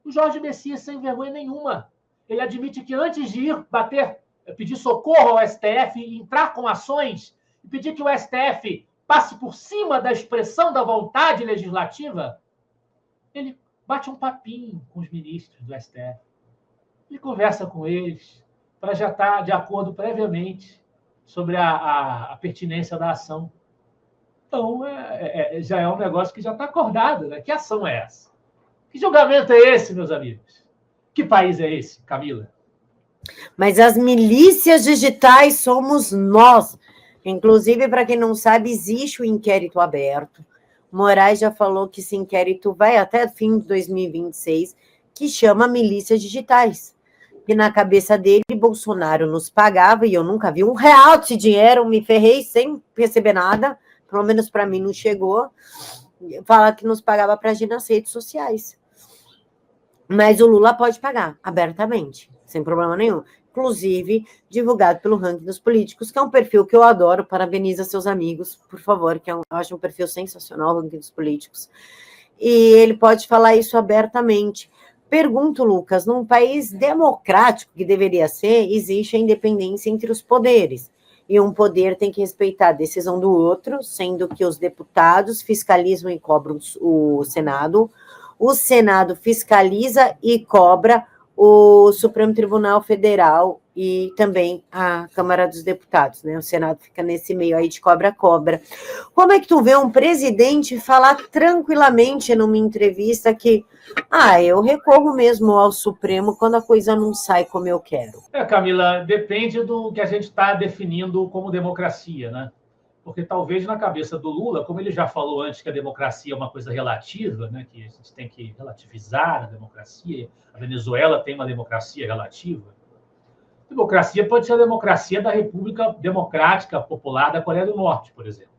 O Jorge Messias, sem vergonha nenhuma, ele admite que antes de ir pedir socorro ao STF e entrar com ações, e pedir que o STF passe por cima da expressão da vontade legislativa, ele bate um papinho com os ministros do STF. Ele conversa com eles para já estar de acordo previamente sobre a pertinência da ação. Então, já é um negócio que já está acordado, né? Que ação é essa? Que julgamento é esse, meus amigos? Que país é esse, Camila? Mas as milícias digitais somos nós. Inclusive, para quem não sabe, existe o inquérito aberto. Moraes já falou que esse inquérito vai até fim de 2026, que chama milícias digitais. E na cabeça dele, Bolsonaro nos pagava, e eu nunca vi R$1 desse dinheiro, me ferrei sem receber nada, pelo menos para mim não chegou. Fala que nos pagava para agir nas redes sociais. Mas o Lula pode pagar abertamente, sem problema nenhum. Inclusive, divulgado pelo Ranking dos Políticos, que é um perfil que eu adoro. Parabeniza seus amigos, por favor, que eu acho um perfil sensacional, o Ranking dos Políticos. E ele pode falar isso abertamente. Pergunto, Lucas, num país democrático que deveria ser, existe a independência entre os poderes. E um poder tem que respeitar a decisão do outro, sendo que os deputados fiscalizam e cobram o Senado fiscaliza e cobra o Supremo Tribunal Federal e também a Câmara dos Deputados, né? O Senado fica nesse meio aí de cobra-cobra. Como é que tu vê um presidente falar tranquilamente numa entrevista que eu recorro mesmo ao Supremo quando a coisa não sai como eu quero? Camila, depende do que a gente está definindo como democracia, né? Porque talvez na cabeça do Lula, como ele já falou antes que a democracia é uma coisa relativa, né, que a gente tem que relativizar a democracia, a Venezuela tem uma democracia relativa, a democracia pode ser a democracia da República Democrática Popular da Coreia do Norte, por exemplo.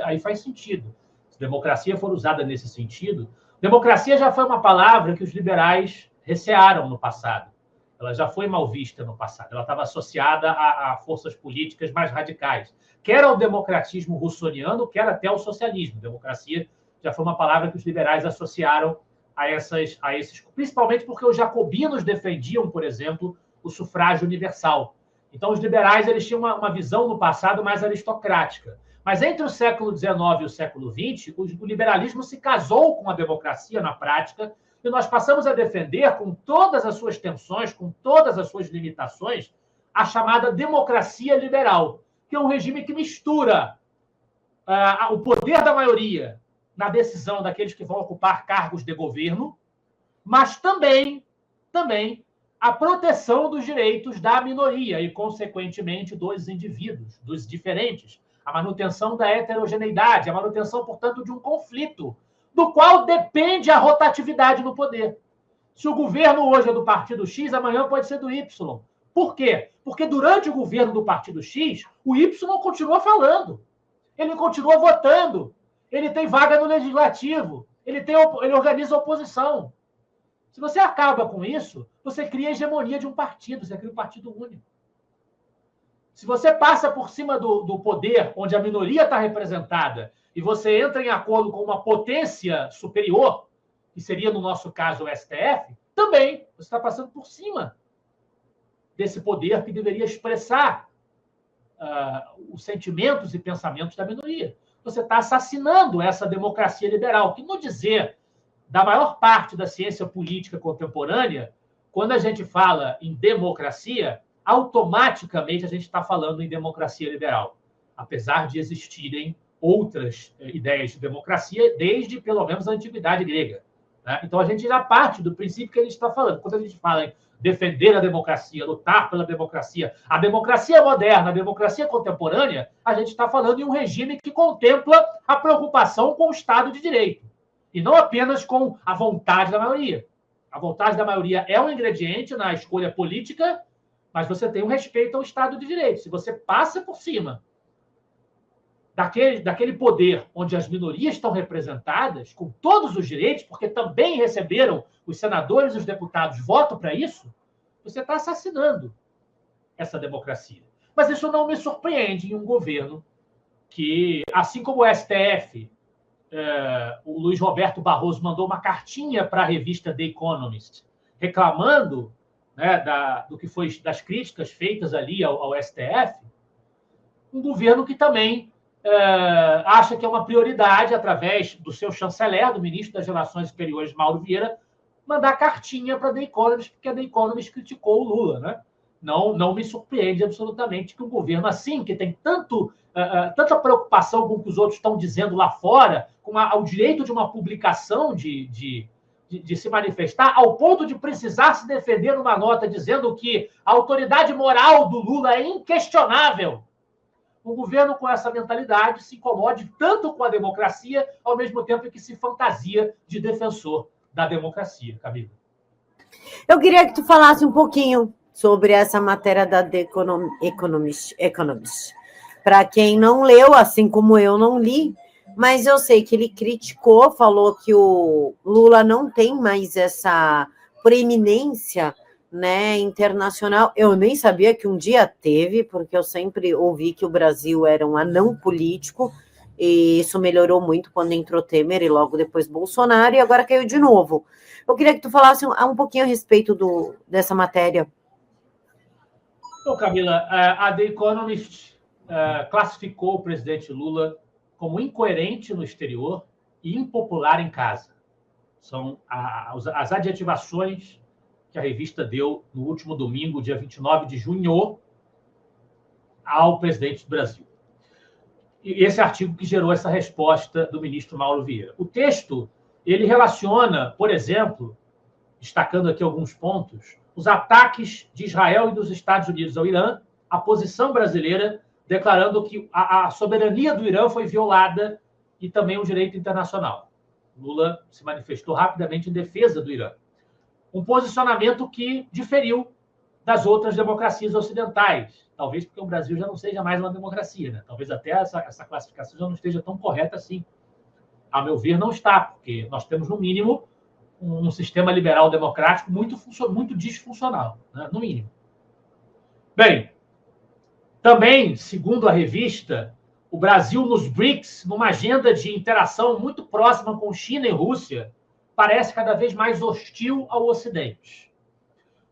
Aí faz sentido. Se democracia for usada nesse sentido, democracia já foi uma palavra que os liberais recearam no passado. Ela já foi mal vista no passado. Ela estava associada a forças políticas mais radicais, quer ao democratismo russoniano, quer até ao socialismo. Democracia já foi uma palavra que os liberais associaram principalmente porque os jacobinos defendiam, por exemplo, o sufrágio universal. Então, os liberais eles tinham uma visão no passado mais aristocrática. Mas entre o século XIX e o século XX, o liberalismo se casou com a democracia na prática, e nós passamos a defender, com todas as suas tensões, com todas as suas limitações, a chamada democracia liberal, que é um regime que mistura o poder da maioria na decisão daqueles que vão ocupar cargos de governo, mas também a proteção dos direitos da minoria e, consequentemente, dos indivíduos, dos diferentes, a manutenção da heterogeneidade, a manutenção, portanto, de um conflito, do qual depende a rotatividade no poder. Se o governo hoje é do partido X, amanhã pode ser do Y. Por quê? Porque durante o governo do partido X, o Y continua falando, ele continua votando, ele tem vaga no legislativo, ele organiza a oposição. Se você acaba com isso, você cria a hegemonia de um partido, você cria um partido único. Se você passa por cima do poder, onde a minoria está representada, e você entra em acordo com uma potência superior, que seria, no nosso caso, o STF, também você está passando por cima desse poder que deveria expressar os sentimentos e pensamentos da minoria. Você está assassinando essa democracia liberal, que, no dizer da maior parte da ciência política contemporânea, quando a gente fala em democracia, automaticamente a gente está falando em democracia liberal, apesar de existirem outras ideias de democracia desde, pelo menos, a antiguidade grega. Né? Então, a gente já parte do princípio que a gente está falando. Quando a gente fala em defender a democracia, lutar pela democracia, a democracia moderna, a democracia contemporânea, a gente está falando em um regime que contempla a preocupação com o Estado de Direito, e não apenas com a vontade da maioria. A vontade da maioria é um ingrediente na escolha política, mas você tem um respeito ao Estado de Direito. Se você passa por cima daquele poder onde as minorias estão representadas, com todos os direitos, porque também receberam, os senadores e os deputados votam para isso, você está assassinando essa democracia. Mas isso não me surpreende em um governo que, assim como o STF, o Luiz Roberto Barroso mandou uma cartinha para a revista The Economist, reclamando, né, do que foi das críticas feitas ali ao STF, um governo que também acha que é uma prioridade, através do seu chanceler, do ministro das Relações Exteriores, Mauro Vieira, mandar cartinha para a The Economist, porque a The Economist criticou o Lula. Né? Não me surpreende absolutamente que um governo assim, que tem tanta preocupação com o que os outros estão dizendo lá fora, com o direito de uma publicação de se manifestar, ao ponto de precisar se defender numa nota dizendo que a autoridade moral do Lula é inquestionável. Um governo com essa mentalidade se incomode tanto com a democracia, ao mesmo tempo que se fantasia de defensor da democracia. Camila. Eu queria que tu falasse um pouquinho sobre essa matéria da The Economist. Para quem não leu, assim como eu não li, mas eu sei que ele criticou, falou que o Lula não tem mais essa preeminência, né, internacional. Eu nem sabia que um dia teve, porque eu sempre ouvi que o Brasil era um anão político, e isso melhorou muito quando entrou Temer e logo depois Bolsonaro, e agora caiu de novo. Eu queria que tu falasse um pouquinho a respeito dessa matéria. Bom, Camila, a The Economist classificou o presidente Lula como incoerente no exterior e impopular em casa. São as adjetivações que a revista deu no último domingo, dia 29 de junho, ao presidente do Brasil. E esse artigo que gerou essa resposta do ministro Mauro Vieira. O texto, ele relaciona, por exemplo, destacando aqui alguns pontos, os ataques de Israel e dos Estados Unidos ao Irã, a posição brasileira declarando que a soberania do Irã foi violada e também o direito internacional. Lula se manifestou rapidamente em defesa do Irã. Um posicionamento que diferiu das outras democracias ocidentais, talvez porque o Brasil já não seja mais uma democracia, né? Talvez até essa classificação já não esteja tão correta assim. A meu ver, não está, porque nós temos, no mínimo, um sistema liberal democrático muito disfuncional, né? No mínimo. Bem, também, segundo a revista, o Brasil nos BRICS, numa agenda de interação muito próxima com China e Rússia, parece cada vez mais hostil ao Ocidente.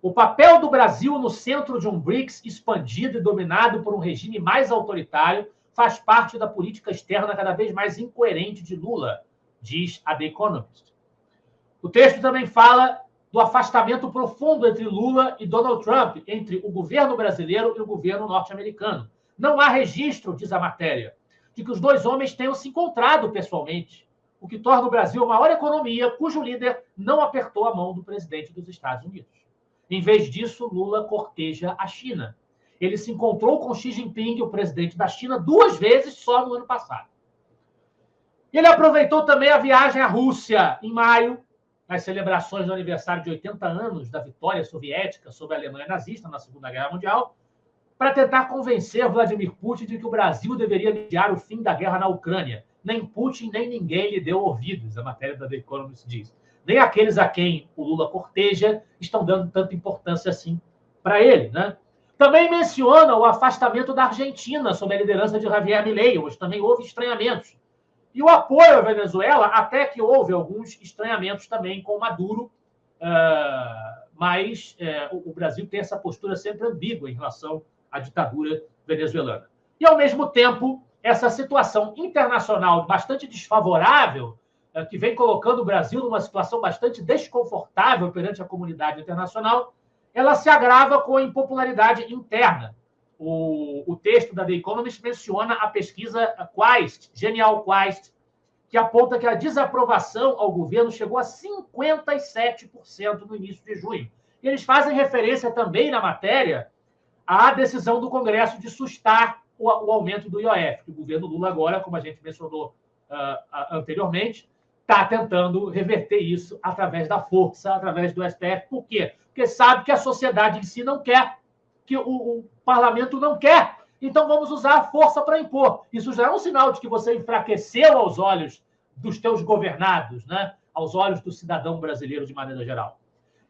O papel do Brasil no centro de um BRICS expandido e dominado por um regime mais autoritário faz parte da política externa cada vez mais incoerente de Lula, diz a The Economist. O texto também fala do afastamento profundo entre Lula e Donald Trump, entre o governo brasileiro e o governo norte-americano. Não há registro, diz a matéria, de que os dois homens tenham se encontrado pessoalmente, o que torna o Brasil a maior economia cujo líder não apertou a mão do presidente dos Estados Unidos. Em vez disso, Lula corteja a China. Ele se encontrou com Xi Jinping, o presidente da China, 2 vezes só no ano passado. Ele aproveitou também a viagem à Rússia, em maio, nas celebrações do aniversário de 80 anos da vitória soviética sobre a Alemanha nazista na Segunda Guerra Mundial, para tentar convencer Vladimir Putin de que o Brasil deveria mediar o fim da guerra na Ucrânia. Nem Putin, nem ninguém lhe deu ouvidos, a matéria da The Economist diz. Nem aqueles a quem o Lula corteja estão dando tanta importância assim para ele, né? Também menciona o afastamento da Argentina sob a liderança de Javier Milei, mas também houve estranhamentos. E o apoio à Venezuela, até que houve alguns estranhamentos também com Maduro, mas o Brasil tem essa postura sempre ambígua em relação à ditadura venezuelana. E, ao mesmo tempo, essa situação internacional bastante desfavorável, que vem colocando o Brasil numa situação bastante desconfortável perante a comunidade internacional, ela se agrava com a impopularidade interna. O texto da The Economist menciona a pesquisa Quaest, Genial Quaest, que aponta que a desaprovação ao governo chegou a 57% no início de junho. E eles fazem referência também na matéria à decisão do Congresso de sustar o aumento do IOF, que o governo Lula agora, como a gente mencionou anteriormente, está tentando reverter isso através da força, através do STF. Por quê? Porque sabe que a sociedade em si não quer, que o parlamento não quer. Então, vamos usar a força para impor. Isso já é um sinal de que você enfraqueceu aos olhos dos teus governados, né? Aos olhos do cidadão brasileiro de maneira geral.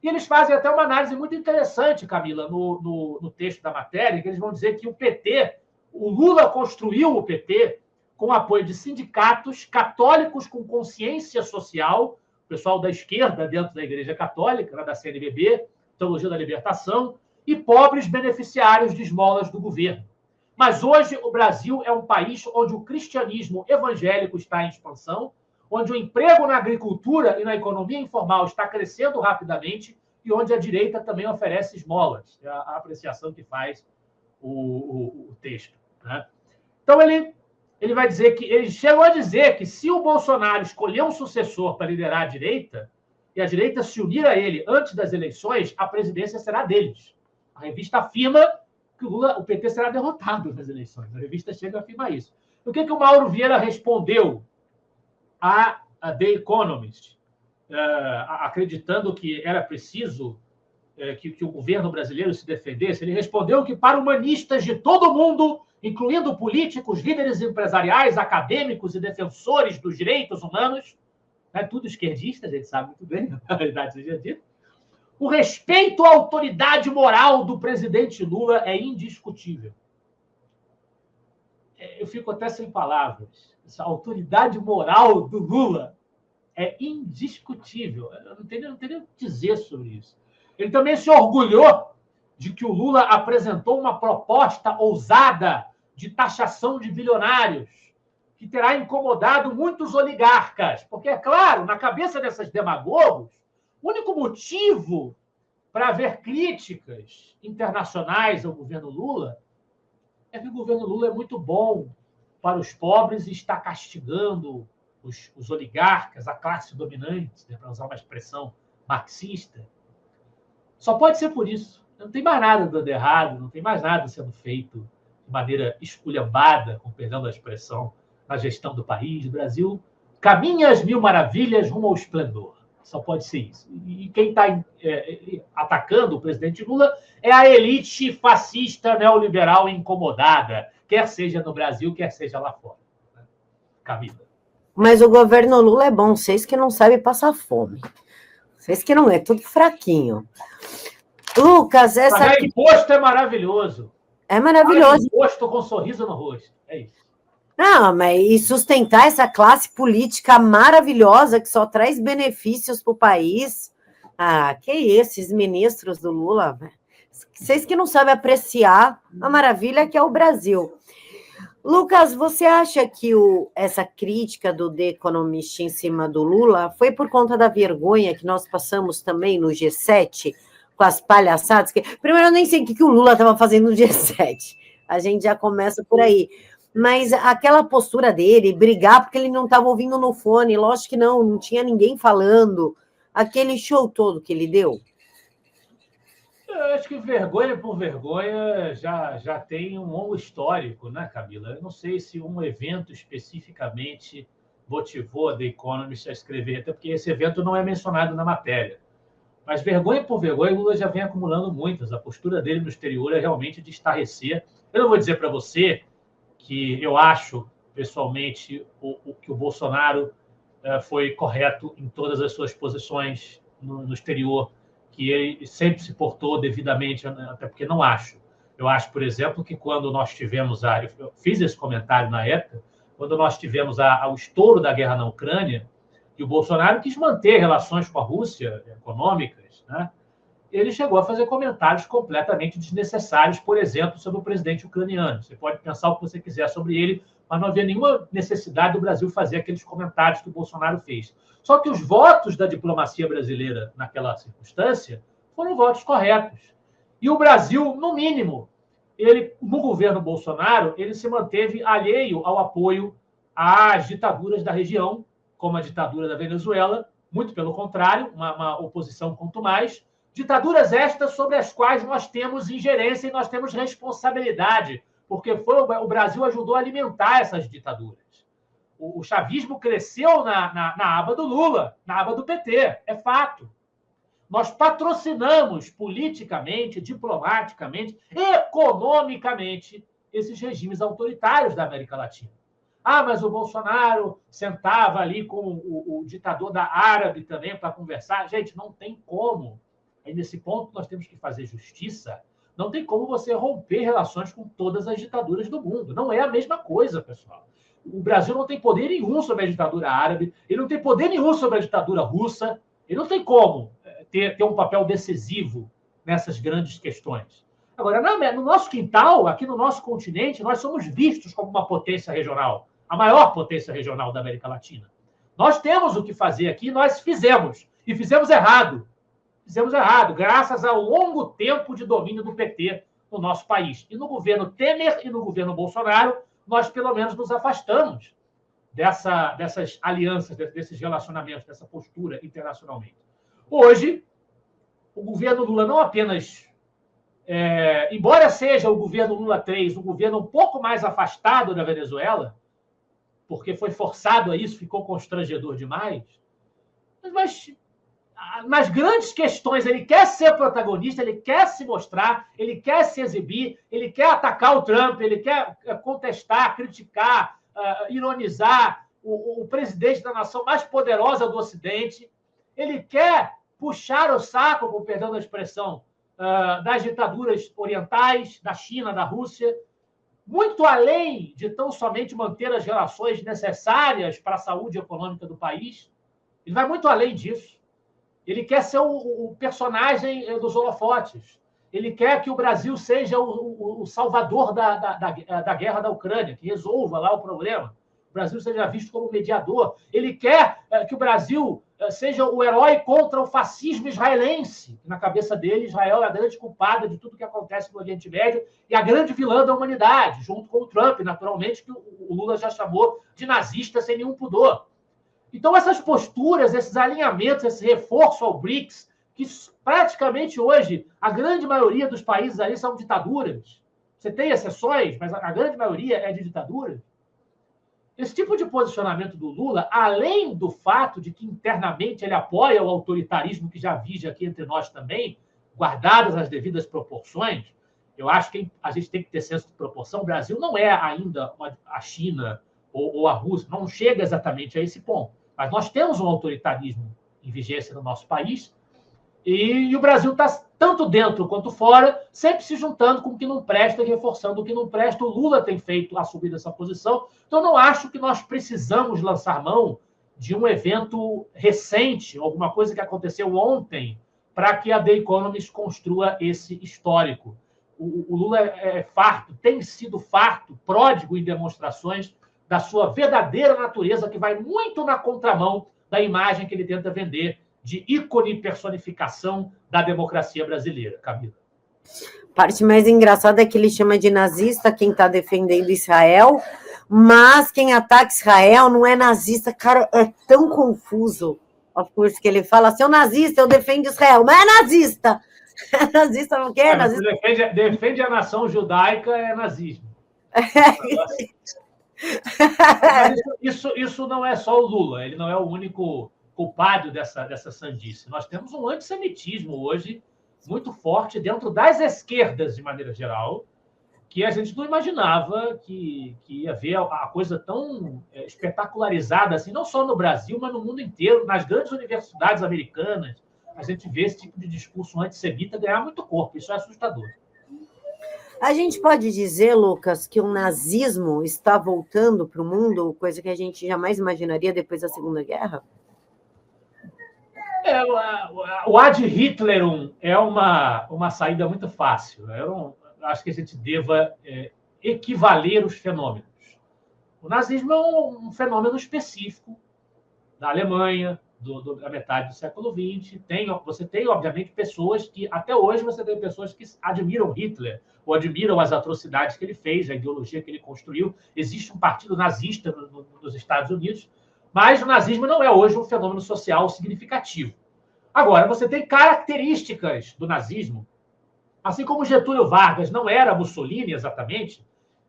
E eles fazem até uma análise muito interessante, Camila, no texto da matéria, que eles vão dizer que o PT, o Lula construiu o PT com apoio de sindicatos católicos com consciência social, o pessoal da esquerda dentro da Igreja Católica, da CNBB, Teologia da Libertação, e pobres beneficiários de esmolas do governo. Mas hoje o Brasil é um país onde o cristianismo evangélico está em expansão, onde o emprego na agricultura e na economia informal está crescendo rapidamente e onde a direita também oferece esmolas. É a apreciação que faz o texto, né? Então, ele vai dizer que ele chegou a dizer que se o Bolsonaro escolher um sucessor para liderar a direita e a direita se unir a ele antes das eleições, a presidência será deles. A revista afirma que o PT será derrotado nas eleições. A revista chega a afirmar isso. O que o Mauro Vieira respondeu a The Economist, acreditando que era preciso que o governo brasileiro se defendesse? Ele respondeu que para humanistas de todo o mundo, incluindo políticos, líderes empresariais, acadêmicos e defensores dos direitos humanos, tudo esquerdista, a gente sabe muito bem, na realidade seja dito, o respeito à autoridade moral do presidente Lula é indiscutível. Eu fico até sem palavras. Essa autoridade moral do Lula é indiscutível. Eu não tenho nem o que dizer sobre isso. Ele também se orgulhou de que o Lula apresentou uma proposta ousada de taxação de bilionários, que terá incomodado muitos oligarcas. Porque, é claro, na cabeça desses demagogos, o único motivo para haver críticas internacionais ao governo Lula é que o governo Lula é muito bom para os pobres e está castigando os oligarcas, a classe dominante, né, para usar uma expressão marxista. Só pode ser por isso. Não tem mais nada dando errado, não tem mais nada sendo feito de maneira esculhambada, com perdão da expressão, na gestão do país. O Brasil caminha às mil maravilhas rumo ao esplendor. Só pode ser isso. E quem está atacando o presidente Lula é a elite fascista neoliberal incomodada, quer seja no Brasil, quer seja lá fora. Camila. Mas o governo Lula é bom, vocês que não sabem passar fome. Vocês que não é tudo fraquinho. Lucas, essa... Pagar imposto é maravilhoso. É maravilhoso. Pagar imposto com um sorriso no rosto. É isso. Não, mas e sustentar essa classe política maravilhosa que só traz benefícios para o país. Ah, que esses ministros do Lula, velho. Vocês que não sabem apreciar a maravilha que é o Brasil. Lucas, você acha que essa crítica do The Economist em cima do Lula foi por conta da vergonha que nós passamos também no G7, com as palhaçadas? Primeiro, eu nem sei o que o Lula estava fazendo no G7. A gente já começa por aí. Mas aquela postura dele, brigar porque ele não estava ouvindo no fone, lógico que não tinha ninguém falando. Aquele show todo que ele deu. Eu acho que vergonha por vergonha já tem um longo histórico, né, Camila? Eu não sei se um evento especificamente motivou a The Economist a escrever, até porque esse evento não é mencionado na matéria. Mas vergonha por vergonha, o Lula já vem acumulando muitas. A postura dele no exterior é realmente de estarrecer. Eu não vou dizer para você que eu acho, pessoalmente, que o Bolsonaro foi correto em todas as suas posições no exterior, que ele sempre se portou devidamente, até porque não acho. Eu acho, por exemplo, que quando nós tivemos eu fiz esse comentário na época, quando nós tivemos o estouro da guerra na Ucrânia, e o Bolsonaro quis manter relações com a Rússia econômicas, né? Ele chegou a fazer comentários completamente desnecessários, por exemplo, sobre o presidente ucraniano. Você pode pensar o que você quiser sobre ele, mas não havia nenhuma necessidade do Brasil fazer aqueles comentários que o Bolsonaro fez. Só que os votos da diplomacia brasileira naquela circunstância foram votos corretos. E o Brasil, no mínimo, no governo Bolsonaro, ele se manteve alheio ao apoio às ditaduras da região, como a ditadura da Venezuela, muito pelo contrário, uma oposição quanto mais. Ditaduras estas sobre as quais nós temos ingerência e nós temos responsabilidade, porque o Brasil ajudou a alimentar essas ditaduras. O chavismo cresceu na aba do Lula, na aba do PT, é fato. Nós patrocinamos politicamente, diplomaticamente, economicamente esses regimes autoritários da América Latina. Ah, mas o Bolsonaro sentava ali com o ditador da Árabe também para conversar. Gente, não tem como. Aí, nesse ponto, nós temos que fazer justiça. Não tem como você romper relações com todas as ditaduras do mundo. Não é a mesma coisa, pessoal. O Brasil não tem poder nenhum sobre a ditadura árabe, ele não tem poder nenhum sobre a ditadura russa, ele não tem como ter um papel decisivo nessas grandes questões. Agora, no nosso quintal, aqui no nosso continente, nós somos vistos como uma potência regional, a maior potência regional da América Latina. Nós temos o que fazer aqui, nós fizemos, e fizemos errado. Fizemos errado, graças ao longo tempo de domínio do PT no nosso país. E no governo Temer e no governo Bolsonaro, nós pelo menos nos afastamos dessas alianças, desses relacionamentos, dessa postura internacionalmente. Hoje, o governo Lula não apenas, embora seja o governo Lula 3, um governo um pouco mais afastado da Venezuela, porque foi forçado a isso, ficou constrangedor demais, mas nas grandes questões ele quer ser protagonista, ele quer se mostrar, ele quer se exibir, ele quer atacar o Trump, ele quer contestar, criticar, ironizar o presidente da nação mais poderosa do Ocidente, ele quer puxar o saco, com perdão da expressão, das ditaduras orientais, da China, da Rússia, muito além de tão somente manter as relações necessárias para a saúde econômica do país. Ele vai muito além disso. Ele quer ser o personagem dos holofotes. Ele quer que o Brasil seja o salvador da guerra da Ucrânia, que resolva lá o problema. O Brasil seja visto como mediador. Ele quer que o Brasil seja o herói contra o fascismo israelense. Na cabeça dele, Israel é a grande culpada de tudo que acontece no Oriente Médio e a grande vilã da humanidade, junto com o Trump, naturalmente, que o Lula já chamou de nazista sem nenhum pudor. Então, essas posturas, esses alinhamentos, esse reforço ao BRICS, que praticamente hoje a grande maioria dos países ali são ditaduras. Você tem exceções, mas a grande maioria é de ditadura. Esse tipo de posicionamento do Lula, além do fato de que internamente ele apoia o autoritarismo que já vige aqui entre nós também, guardadas as devidas proporções, eu acho que a gente tem que ter senso de proporção. O Brasil não é ainda a China ou a Rússia, não chega exatamente a esse ponto. Mas nós temos um autoritarismo em vigência no nosso país. E o Brasil está, tanto dentro quanto fora, sempre se juntando com o que não presta e reforçando o que não presta. O Lula tem assumido essa posição. Então, não acho que nós precisamos lançar mão de um evento recente, alguma coisa que aconteceu ontem, para que a The Economist construa esse histórico. O Lula tem sido farto, pródigo em demonstrações da sua verdadeira natureza, que vai muito na contramão da imagem que ele tenta vender de ícone e personificação da democracia brasileira, Camila. A parte mais engraçada é que ele chama de nazista quem está defendendo Israel, mas quem ataca Israel não é nazista. Cara, é tão confuso o curso que ele fala, seu nazista, eu defendo Israel, mas é nazista. É nazista não quer? Nazista... Defende a nação judaica, é nazismo. Isso não é só o Lula, ele não é o único culpado dessa sandice. Nós temos um antissemitismo hoje muito forte dentro das esquerdas, de maneira geral, que a gente não imaginava que ia ver a coisa tão espetacularizada assim, não só no Brasil, mas no mundo inteiro, nas grandes universidades americanas. A gente vê esse tipo de discurso antissemita ganhar muito corpo. Isso é assustador. A gente pode dizer, Lucas, que o nazismo está voltando para o mundo, coisa que a gente jamais imaginaria depois da Segunda Guerra? O ad Hitlerum é uma saída muito fácil. Eu acho que a gente deva equivaler os fenômenos. O nazismo é um fenômeno específico da Alemanha, da metade do século XX. Você tem, obviamente, pessoas que, até hoje, você tem pessoas que admiram Hitler, ou admiram as atrocidades que ele fez, a ideologia que ele construiu. Existe um partido nazista nos Estados Unidos, mas o nazismo não é hoje um fenômeno social significativo. Agora, você tem características do nazismo, assim como Getúlio Vargas não era Mussolini exatamente,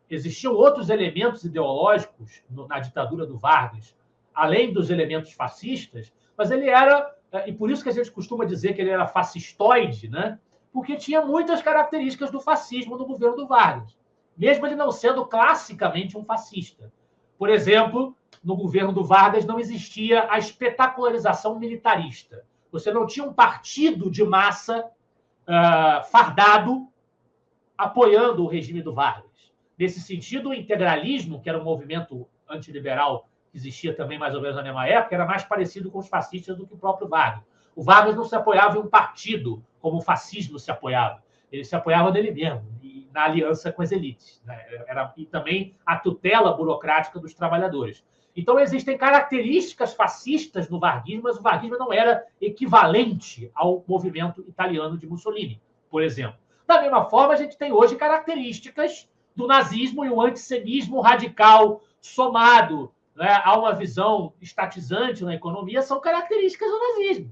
existiam outros elementos ideológicos na ditadura do Vargas, além dos elementos fascistas, mas ele era, e por isso que a gente costuma dizer que ele era fascistoide, né? Porque tinha muitas características do fascismo no governo do Vargas, mesmo ele não sendo classicamente um fascista. Por exemplo, no governo do Vargas não existia a espetacularização militarista. Você não tinha um partido de massa fardado apoiando o regime do Vargas. Nesse sentido, o integralismo, que era um movimento antiliberal que existia também mais ou menos na mesma época, era mais parecido com os fascistas do que o próprio Vargas. O Vargas não se apoiava em um partido, como o fascismo se apoiava. Ele se apoiava nele mesmo, na aliança com as elites. Né? E também a tutela burocrática dos trabalhadores. Então, existem características fascistas no varguismo, mas o varguismo não era equivalente ao movimento italiano de Mussolini, por exemplo. Da mesma forma, a gente tem hoje características do nazismo e o antissemitismo radical somado, né, a uma visão estatizante na economia, são características do nazismo.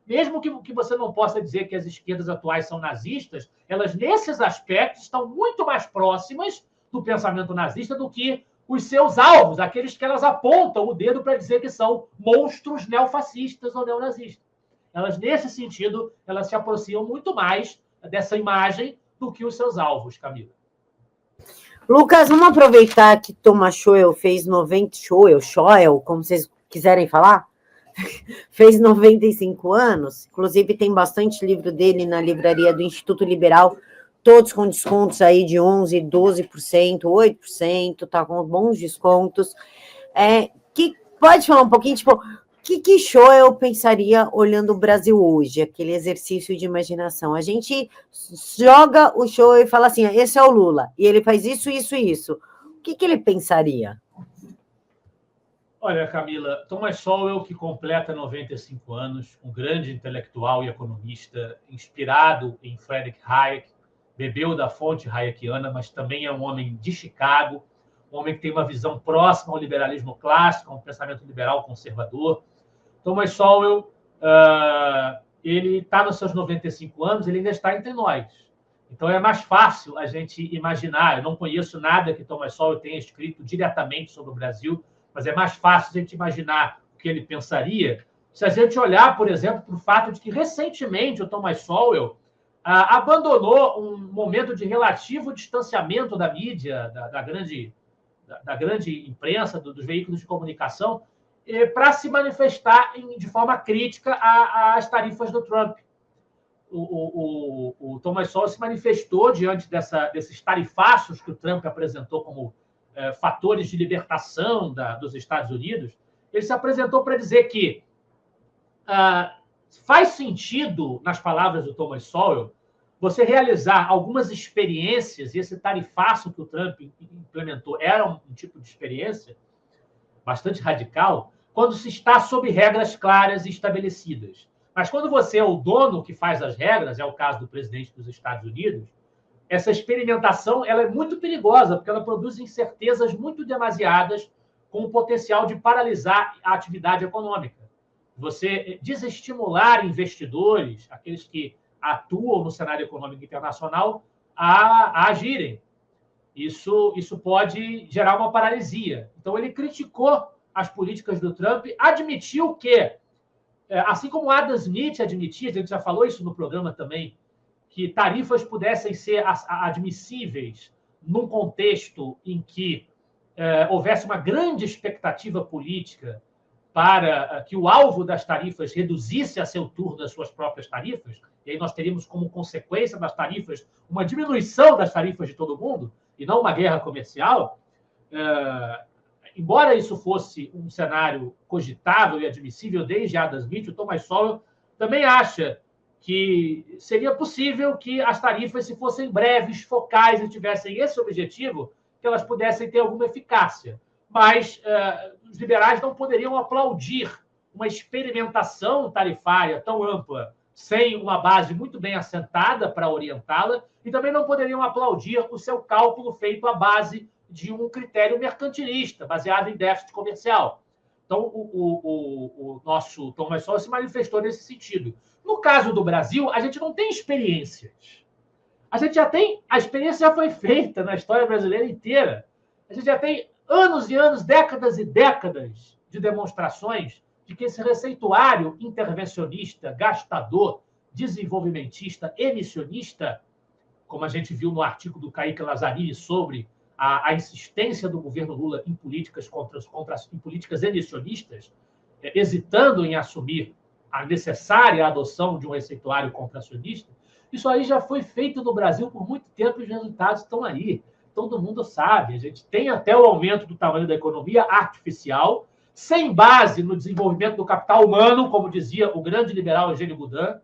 Mesmo que você não possa dizer que as esquerdas atuais são nazistas, elas, nesses aspectos, estão muito mais próximas do pensamento nazista do que os seus alvos, aqueles que elas apontam o dedo para dizer que são monstros neofascistas ou neonazistas. Elas, nesse sentido, elas se aproximam muito mais dessa imagem do que os seus alvos, Camila. Lucas, vamos aproveitar que Thomas Schowel fez 90... Schowel, como vocês quiserem falar, fez 95 anos, inclusive tem bastante livro dele na livraria do Instituto Liberal, todos com descontos aí de 11%, 12%, 8%, tá com bons descontos. Que pode falar um pouquinho, tipo, o que Schowel pensaria olhando o Brasil hoje, aquele exercício de imaginação? A gente joga o Schowel e fala assim, esse é o Lula, e ele faz isso, isso e isso. O que ele pensaria? Olha, Camila, Thomas Sowell, que completa 95 anos, um grande intelectual e economista, inspirado em Friedrich Hayek, bebeu da fonte hayekiana, mas também é um homem de Chicago, um homem que tem uma visão próxima ao liberalismo clássico, a um pensamento liberal conservador. Thomas Sowell, ele está nos seus 95 anos, ele ainda está entre nós. Então, é mais fácil a gente imaginar. Eu não conheço nada que Thomas Sowell tenha escrito diretamente sobre o Brasil, mas é mais fácil a gente imaginar o que ele pensaria se a gente olhar, por exemplo, para o fato de que, recentemente, o Thomas Sowell abandonou um momento de relativo distanciamento da mídia, da grande imprensa, dos veículos de comunicação, para se manifestar de forma crítica às tarifas do Trump. o Thomas Sowell se manifestou diante desses tarifaços que o Trump apresentou como fatores de libertação dos Estados Unidos. Ele se apresentou para dizer que faz sentido, nas palavras do Thomas Sowell, você realizar algumas experiências, e esse tarifaço que o Trump implementou era um tipo de experiência bastante radical, quando se está sob regras claras e estabelecidas. Mas quando você é o dono que faz as regras, é o caso do presidente dos Estados Unidos, essa experimentação ela é muito perigosa, porque ela produz incertezas muito demasiadas com o potencial de paralisar a atividade econômica. Você desestimular investidores, aqueles que atuam no cenário econômico internacional, a agirem. Isso pode gerar uma paralisia. Então, ele criticou as políticas do Trump, admitiu que, assim como Adam Smith admitia, a gente já falou isso no programa também, que tarifas pudessem ser admissíveis num contexto em que houvesse uma grande expectativa política para que o alvo das tarifas reduzisse a seu turno as suas próprias tarifas, e aí nós teríamos como consequência das tarifas uma diminuição das tarifas de todo mundo, e não uma guerra comercial. Embora isso fosse um cenário cogitável e admissível desde Adam Smith, o Thomas Sowell também acha que seria possível que as tarifas, se fossem breves, focais e tivessem esse objetivo, que elas pudessem ter alguma eficácia. Mas os liberais não poderiam aplaudir uma experimentação tarifária tão ampla, sem uma base muito bem assentada para orientá-la, e também não poderiam aplaudir o seu cálculo feito à base de um critério mercantilista, baseado em déficit comercial. Então, o nosso Thomas Sowell se manifestou nesse sentido. No caso do Brasil, a gente não tem experiências. A experiência já foi feita na história brasileira inteira. A gente já tem anos e anos, décadas e décadas de demonstrações de que esse receituário intervencionista, gastador, desenvolvimentista, emissionista, como a gente viu no artigo do Kaique Lazzarini sobre a insistência do governo Lula em políticas em políticas emissionistas, hesitando em assumir a necessária adoção de um receituário contracionista, isso aí já foi feito no Brasil por muito tempo e os resultados estão aí. Todo mundo sabe. A gente tem até o aumento do tamanho da economia artificial, sem base no desenvolvimento do capital humano, como dizia o grande liberal Eugênio Boudin.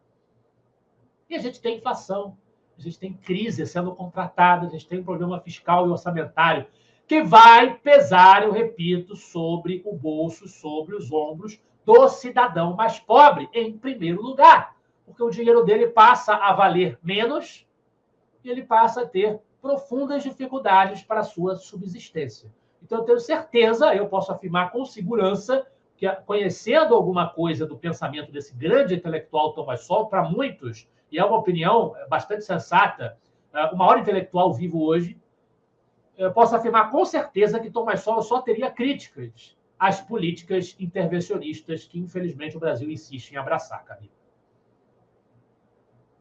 E a gente tem inflação, a gente tem crise sendo contratada, a gente tem um problema fiscal e orçamentário que vai pesar, eu repito, sobre o bolso, sobre os ombros do cidadão mais pobre, em primeiro lugar. Porque o dinheiro dele passa a valer menos e ele passa a ter profundas dificuldades para a sua subsistência. Então, eu tenho certeza, eu posso afirmar com segurança, que conhecendo alguma coisa do pensamento desse grande intelectual Thomas Sowell, para muitos, e é uma opinião bastante sensata, o maior intelectual vivo hoje, eu posso afirmar com certeza que Thomas Sowell só teria críticas às políticas intervencionistas que, infelizmente, o Brasil insiste em abraçar, Camila.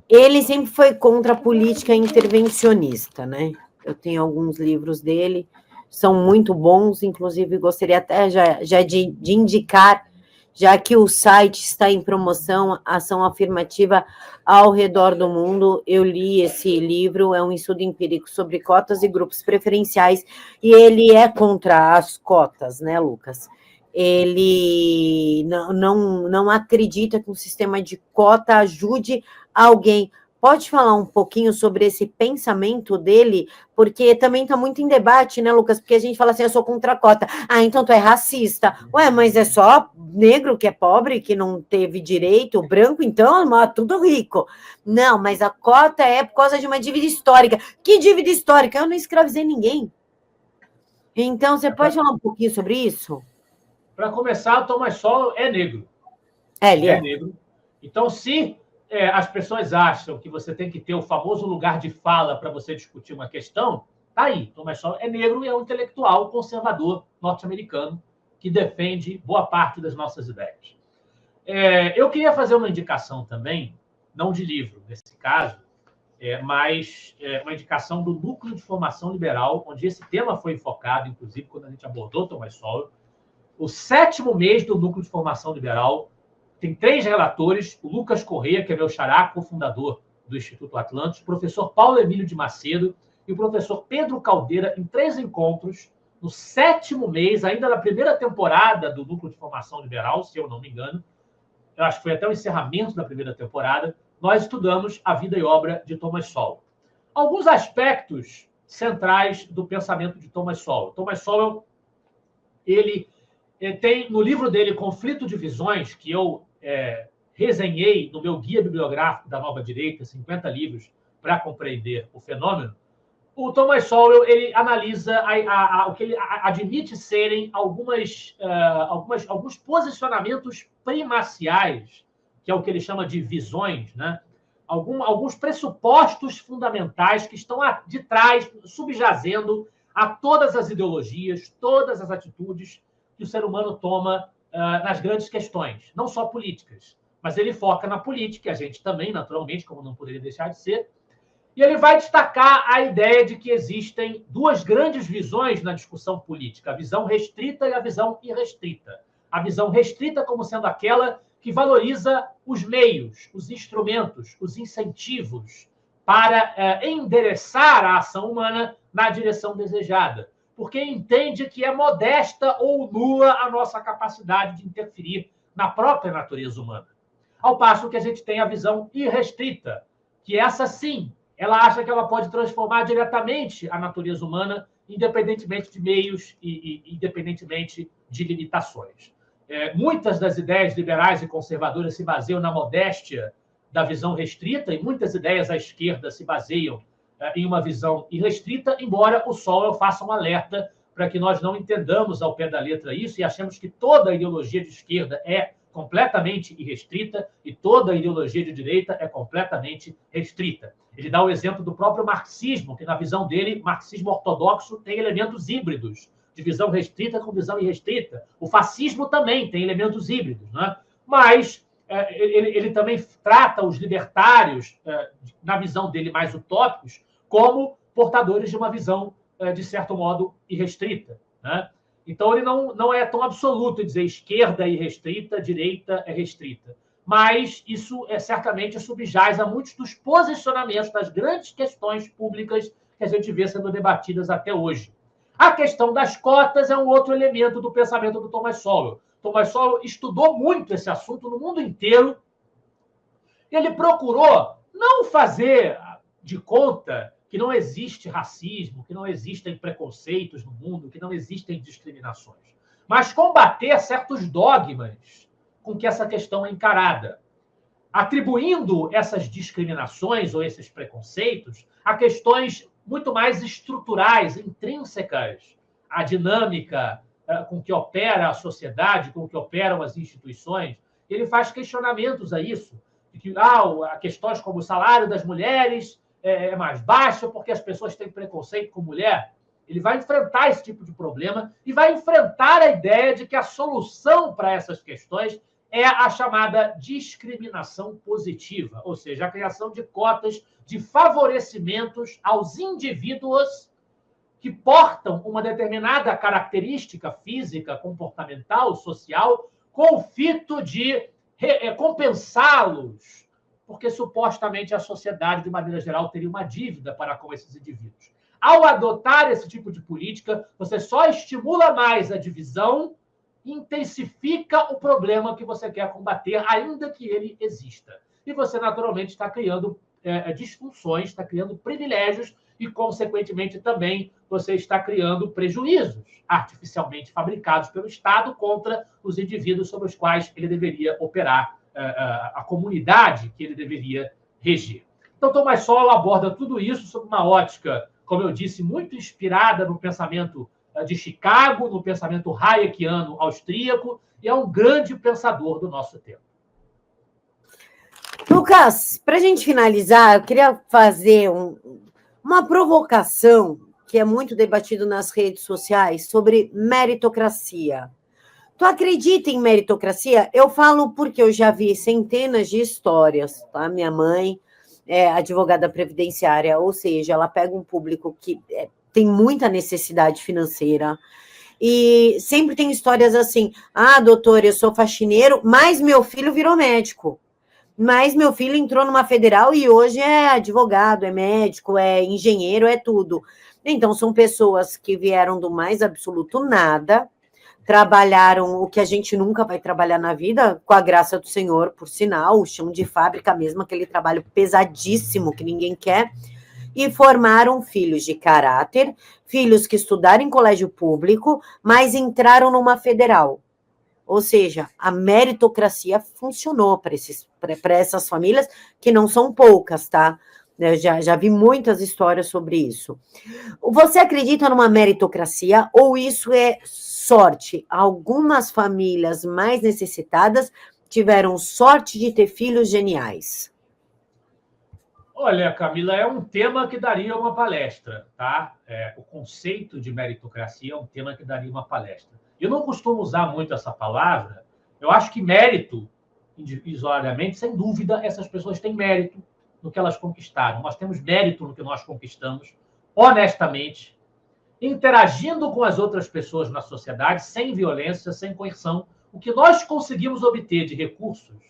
Ele sempre foi contra a política intervencionista, né? Eu tenho alguns livros dele, são muito bons, inclusive gostaria até já de indicar, já que o site está em promoção, Ação Afirmativa ao Redor do Mundo. Eu li esse livro, é um estudo empírico sobre cotas e grupos preferenciais, e ele é contra as cotas, né, Lucas? Ele não acredita que um sistema de cota ajude alguém. Pode falar um pouquinho sobre esse pensamento dele? Porque também está muito em debate, né, Lucas? Porque a gente fala assim, eu sou contra a cota. Ah, então tu é racista. Ué, mas é só negro que é pobre, que não teve direito, branco, então, tudo rico. Não, mas a cota é por causa de uma dívida histórica. Que dívida histórica? Eu não escravizei ninguém. Então, você pode falar um pouquinho sobre isso? Para começar, o Thomas Sowell é negro. Ele é negro. Então, se as pessoas acham que você tem que ter o famoso lugar de fala para você discutir uma questão, tá aí. Thomas Sowell é negro e é um intelectual conservador norte-americano que defende boa parte das nossas ideias. Eu queria fazer uma indicação também, não de livro, nesse caso, mas uma indicação do Núcleo de Formação Liberal, onde esse tema foi enfocado, inclusive, quando a gente abordou Thomas Sowell. O 7º mês do Núcleo de Formação Liberal tem 3 relatores, o Lucas Corrêa, que é meu xará, cofundador do Instituto Atlantis, o professor Paulo Emílio de Macedo e o professor Pedro Caldeira, em 3 encontros, no 7º mês, ainda na primeira temporada do Núcleo de Formação Liberal, se eu não me engano, eu acho que foi até o encerramento da primeira temporada, nós estudamos a vida e obra de Thomas Sowell. Alguns aspectos centrais do pensamento de Thomas Sowell. Thomas Sowell, ele tem, no livro dele, Conflito de Visões, que eu resenhei no meu guia bibliográfico da Nova Direita, 50 livros para compreender o fenômeno, o Thomas Sowell ele analisa o que ele admite serem alguns posicionamentos primaciais, que é o que ele chama de visões, né? Alguns pressupostos fundamentais que estão de trás, subjazendo a todas as ideologias, todas as atitudes que o ser humano toma nas grandes questões, não só políticas, mas ele foca na política, a gente também, naturalmente, como não poderia deixar de ser, e ele vai destacar a ideia de que existem 2 grandes visões na discussão política, a visão restrita e a visão irrestrita. A visão restrita como sendo aquela que valoriza os meios, os instrumentos, os incentivos para endereçar a ação humana na direção desejada, porque entende que é modesta ou nula a nossa capacidade de interferir na própria natureza humana. Ao passo que a gente tem a visão irrestrita, que essa sim, ela acha que ela pode transformar diretamente a natureza humana, independentemente de meios e independentemente de limitações. Muitas das ideias liberais e conservadoras se baseiam na modéstia da visão restrita e muitas ideias à esquerda se baseiam em uma visão irrestrita, embora o Sowell faça um alerta para que nós não entendamos ao pé da letra isso e achemos que toda a ideologia de esquerda é completamente irrestrita e toda a ideologia de direita é completamente restrita. Ele dá o exemplo do próprio marxismo, que na visão dele, marxismo ortodoxo tem elementos híbridos, de visão restrita com visão irrestrita. O fascismo também tem elementos híbridos, né? Mas ele também trata os libertários, na visão dele mais utópicos, como portadores de uma visão, de certo modo, irrestrita, né? Então, ele não é tão absoluto em dizer esquerda é irrestrita, direita é restrita. Mas isso certamente subjaz a muitos dos posicionamentos das grandes questões públicas que a gente vê sendo debatidas até hoje. A questão das cotas é um outro elemento do pensamento do Thomas Sowell. Thomas Sowell estudou muito esse assunto no mundo inteiro. Ele procurou não fazer de conta que não existe racismo, que não existem preconceitos no mundo, que não existem discriminações, mas combater certos dogmas com que essa questão é encarada, atribuindo essas discriminações ou esses preconceitos a questões muito mais estruturais, intrínsecas à dinâmica com que opera a sociedade, com que operam as instituições. Ele faz questionamentos a isso, de que questões como o salário das mulheres é mais baixo porque as pessoas têm preconceito com mulher. Ele vai enfrentar esse tipo de problema e vai enfrentar a ideia de que a solução para essas questões é a chamada discriminação positiva, ou seja, a criação de cotas de favorecimentos aos indivíduos que portam uma determinada característica física, comportamental, social, com o fito de compensá-los, porque supostamente a sociedade, de maneira geral, teria uma dívida para com esses indivíduos. Ao adotar esse tipo de política, você só estimula mais a divisão, intensifica o problema que você quer combater, ainda que ele exista. E você, naturalmente, está criando disfunções, está criando privilégios e, consequentemente, também você está criando prejuízos artificialmente fabricados pelo Estado contra os indivíduos sobre os quais ele deveria operar, a comunidade que ele deveria reger. Então, Thomas Sowell aborda tudo isso sob uma ótica, como eu disse, muito inspirada no pensamento de Chicago, no pensamento hayekiano austríaco, e é um grande pensador do nosso tempo. Lucas, para a gente finalizar, eu queria fazer uma provocação que é muito debatido nas redes sociais sobre meritocracia. Tu acredita em meritocracia? Eu falo porque eu já vi centenas de histórias, tá? Minha mãe é advogada previdenciária, ou seja, ela pega um público que tem muita necessidade financeira E sempre tem histórias assim, doutor, eu sou faxineiro, mas meu filho virou médico. Mas meu filho entrou numa federal e hoje é advogado, é médico, é engenheiro, é tudo. Então, são pessoas que vieram do mais absoluto nada, trabalharam o que a gente nunca vai trabalhar na vida, com a graça do Senhor, por sinal, o chão de fábrica mesmo, aquele trabalho pesadíssimo que ninguém quer, e formaram filhos de caráter, filhos que estudaram em colégio público, mas entraram numa federal. Ou seja, a meritocracia funcionou para essas famílias, que não são poucas, tá? Eu já vi muitas histórias sobre isso. Você acredita numa meritocracia ou isso é sorte? Algumas famílias mais necessitadas tiveram sorte de ter filhos geniais. Olha, Camila, é um tema que daria uma palestra, tá? O conceito de meritocracia é um tema que daria uma palestra. Eu não costumo usar muito essa palavra. Eu acho que mérito, isoladamente, sem dúvida, essas pessoas têm mérito no que elas conquistaram. Nós temos mérito no que nós conquistamos, honestamente, interagindo com as outras pessoas na sociedade, sem violência, sem coerção. O que nós conseguimos obter de recursos,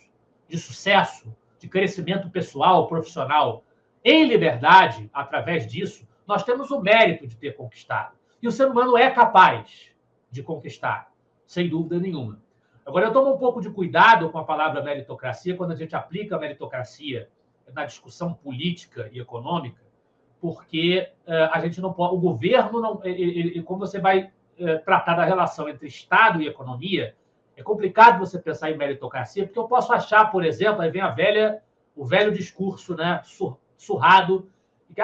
de sucesso, de crescimento pessoal, profissional, em liberdade, através disso, nós temos o mérito de ter conquistado. E o ser humano é capaz de conquistar, sem dúvida nenhuma. Agora, eu tomo um pouco de cuidado com a palavra meritocracia quando a gente aplica a meritocracia na discussão política e econômica, porque a gente não pode. O governo não. Como você vai tratar da relação entre Estado e economia, é complicado você pensar em meritocracia, porque eu posso achar, por exemplo, aí vem o velho discurso, né, surrado, que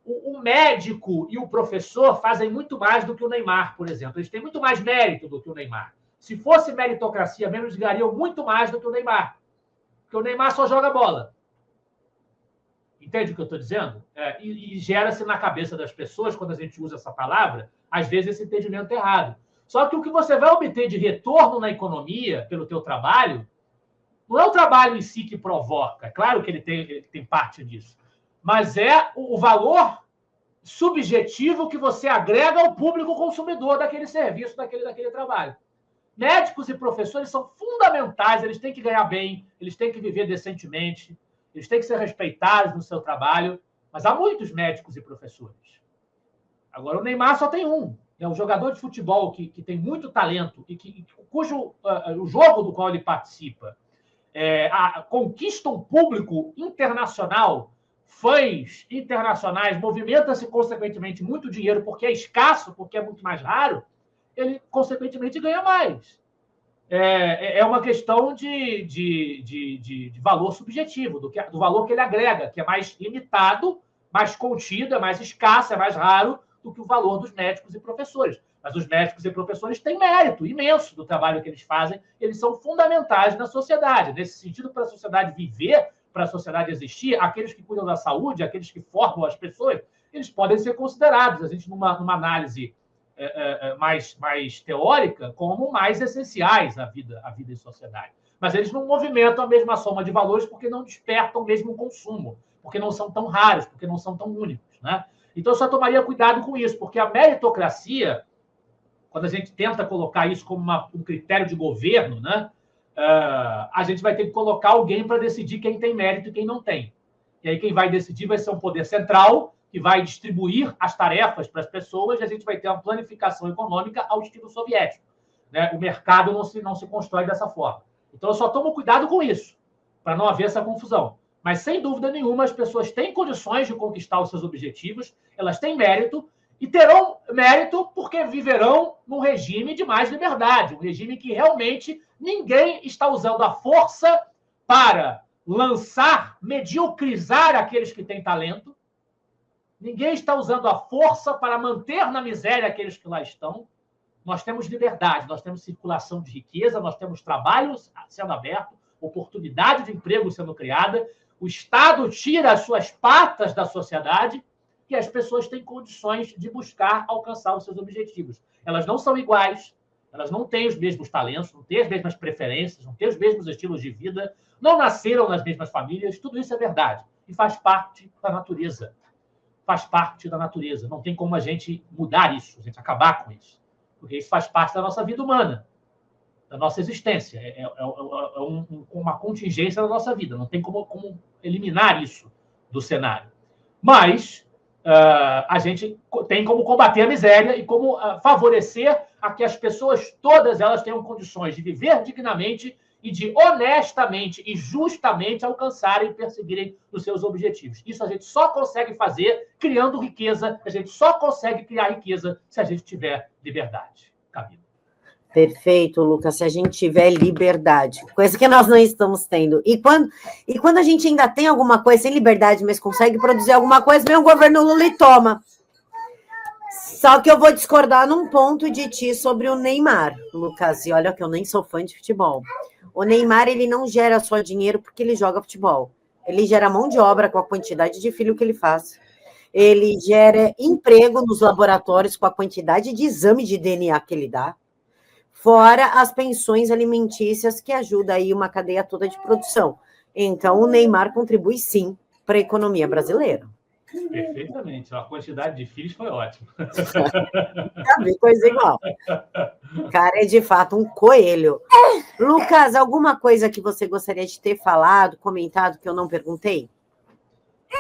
o médico e o professor fazem muito mais do que o Neymar, por exemplo. Eles têm muito mais mérito do que o Neymar. Se fosse meritocracia mesmo, eles ganhariam muito mais do que o Neymar. Porque o Neymar só joga bola. Entende o que eu estou dizendo? E gera-se na cabeça das pessoas, quando a gente usa essa palavra, às vezes esse entendimento errado. Só que o que você vai obter de retorno na economia pelo teu trabalho não é o trabalho em si que provoca. É claro que ele tem parte disso. Mas é o valor subjetivo que você agrega ao público consumidor daquele serviço, daquele trabalho. Médicos e professores são fundamentais, eles têm que ganhar bem, eles têm que viver decentemente, eles têm que ser respeitados no seu trabalho, mas há muitos médicos e professores. Agora, o Neymar só tem um. É um jogador de futebol que tem muito talento e cujo o jogo do qual ele participa conquista um público internacional, fãs internacionais, movimenta-se, consequentemente, muito dinheiro, porque é escasso, porque é muito mais raro, ele, consequentemente, ganha mais. É uma questão de valor subjetivo, do valor que ele agrega, que é mais limitado, mais contido, é mais escasso, é mais raro do que o valor dos médicos e professores. Mas os médicos e professores têm mérito imenso do trabalho que eles fazem, eles são fundamentais na sociedade. Nesse sentido, para a sociedade viver, para a sociedade existir, aqueles que cuidam da saúde, aqueles que formam as pessoas, eles podem ser considerados, a gente, numa análise mais teórica, como mais essenciais à vida em sociedade. Mas eles não movimentam a mesma soma de valores porque não despertam o mesmo consumo, porque não são tão raros, porque não são tão únicos, né? Então, eu só tomaria cuidado com isso, porque a meritocracia, quando a gente tenta colocar isso como um critério de governo, né, a gente vai ter que colocar alguém para decidir quem tem mérito e quem não tem. E aí quem vai decidir vai ser um poder central, que vai distribuir as tarefas para as pessoas, e a gente vai ter uma planificação econômica ao estilo soviético, né? O mercado não se constrói dessa forma. Então, eu só tomo cuidado com isso, para não haver essa confusão. Mas, sem dúvida nenhuma, as pessoas têm condições de conquistar os seus objetivos, elas têm mérito, e terão mérito porque viverão num regime de mais liberdade, um regime que realmente ninguém está usando a força para lançar, mediocrizar aqueles que têm talento, ninguém está usando a força para manter na miséria aqueles que lá estão. Nós temos liberdade, nós temos circulação de riqueza, nós temos trabalho sendo aberto, oportunidade de emprego sendo criada, o Estado tira as suas patas da sociedade e as pessoas têm condições de buscar alcançar os seus objetivos. Elas não são iguais, elas não têm os mesmos talentos, não têm as mesmas preferências, não têm os mesmos estilos de vida, não nasceram nas mesmas famílias, tudo isso é verdade e faz parte da natureza. Faz parte da natureza. Não tem como a gente mudar isso, a gente acabar com isso. porque isso faz parte da nossa vida humana, da nossa existência. Uma contingência da nossa vida. Não tem como eliminar isso do cenário. Mas a gente tem como combater a miséria e como favorecer a que as pessoas todas elas tenham condições de viver dignamente e de honestamente e justamente alcançarem e perseguirem os seus objetivos. Isso a gente só consegue fazer criando riqueza, a gente só consegue criar riqueza se a gente tiver liberdade. Camila. Perfeito, Lucas, se a gente tiver liberdade, coisa que nós não estamos tendo. E quando a gente ainda tem alguma coisa sem liberdade, mas consegue produzir alguma coisa, vem o governo Lula e toma. Só que eu vou discordar num ponto de ti sobre o Neymar, Lucas, e olha que eu nem sou fã de futebol. O Neymar, ele não gera só dinheiro porque ele joga futebol. Ele gera mão de obra com a quantidade de filho que ele faz. Ele gera emprego nos laboratórios com a quantidade de exame de DNA que ele dá. Fora as pensões alimentícias que ajudam aí uma cadeia toda de produção. Então, o Neymar contribui, sim, para a economia brasileira. Perfeitamente. A quantidade de filhos foi ótima. Coisa igual. O cara é, de fato, um coelho. Lucas, alguma coisa que você gostaria de ter falado, comentado, que eu não perguntei?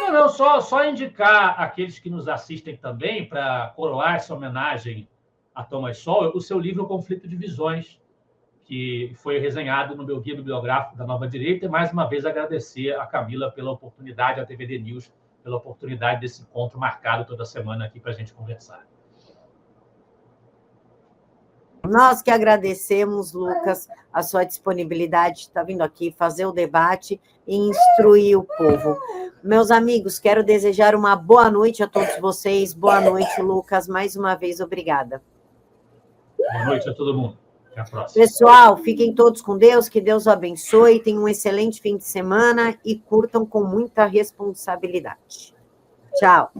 Não, só indicar aqueles que nos assistem também, para coroar essa homenagem a Thomas Sowell, o seu livro Conflito de Visões, que foi resenhado no meu guia bibliográfico da Nova Direita, e mais uma vez agradecer a Camila pela oportunidade, a TVD News, pela oportunidade desse encontro marcado toda semana aqui para a gente conversar. Nós que agradecemos, Lucas, a sua disponibilidade de estar vindo aqui fazer o debate e instruir o povo. Meus amigos, quero desejar uma boa noite a todos vocês. Boa noite, Lucas. Mais uma vez, obrigada. Boa noite a todo mundo. Até a próxima. Pessoal, fiquem todos com Deus, que Deus o abençoe, tenham um excelente fim de semana e curtam com muita responsabilidade. Tchau.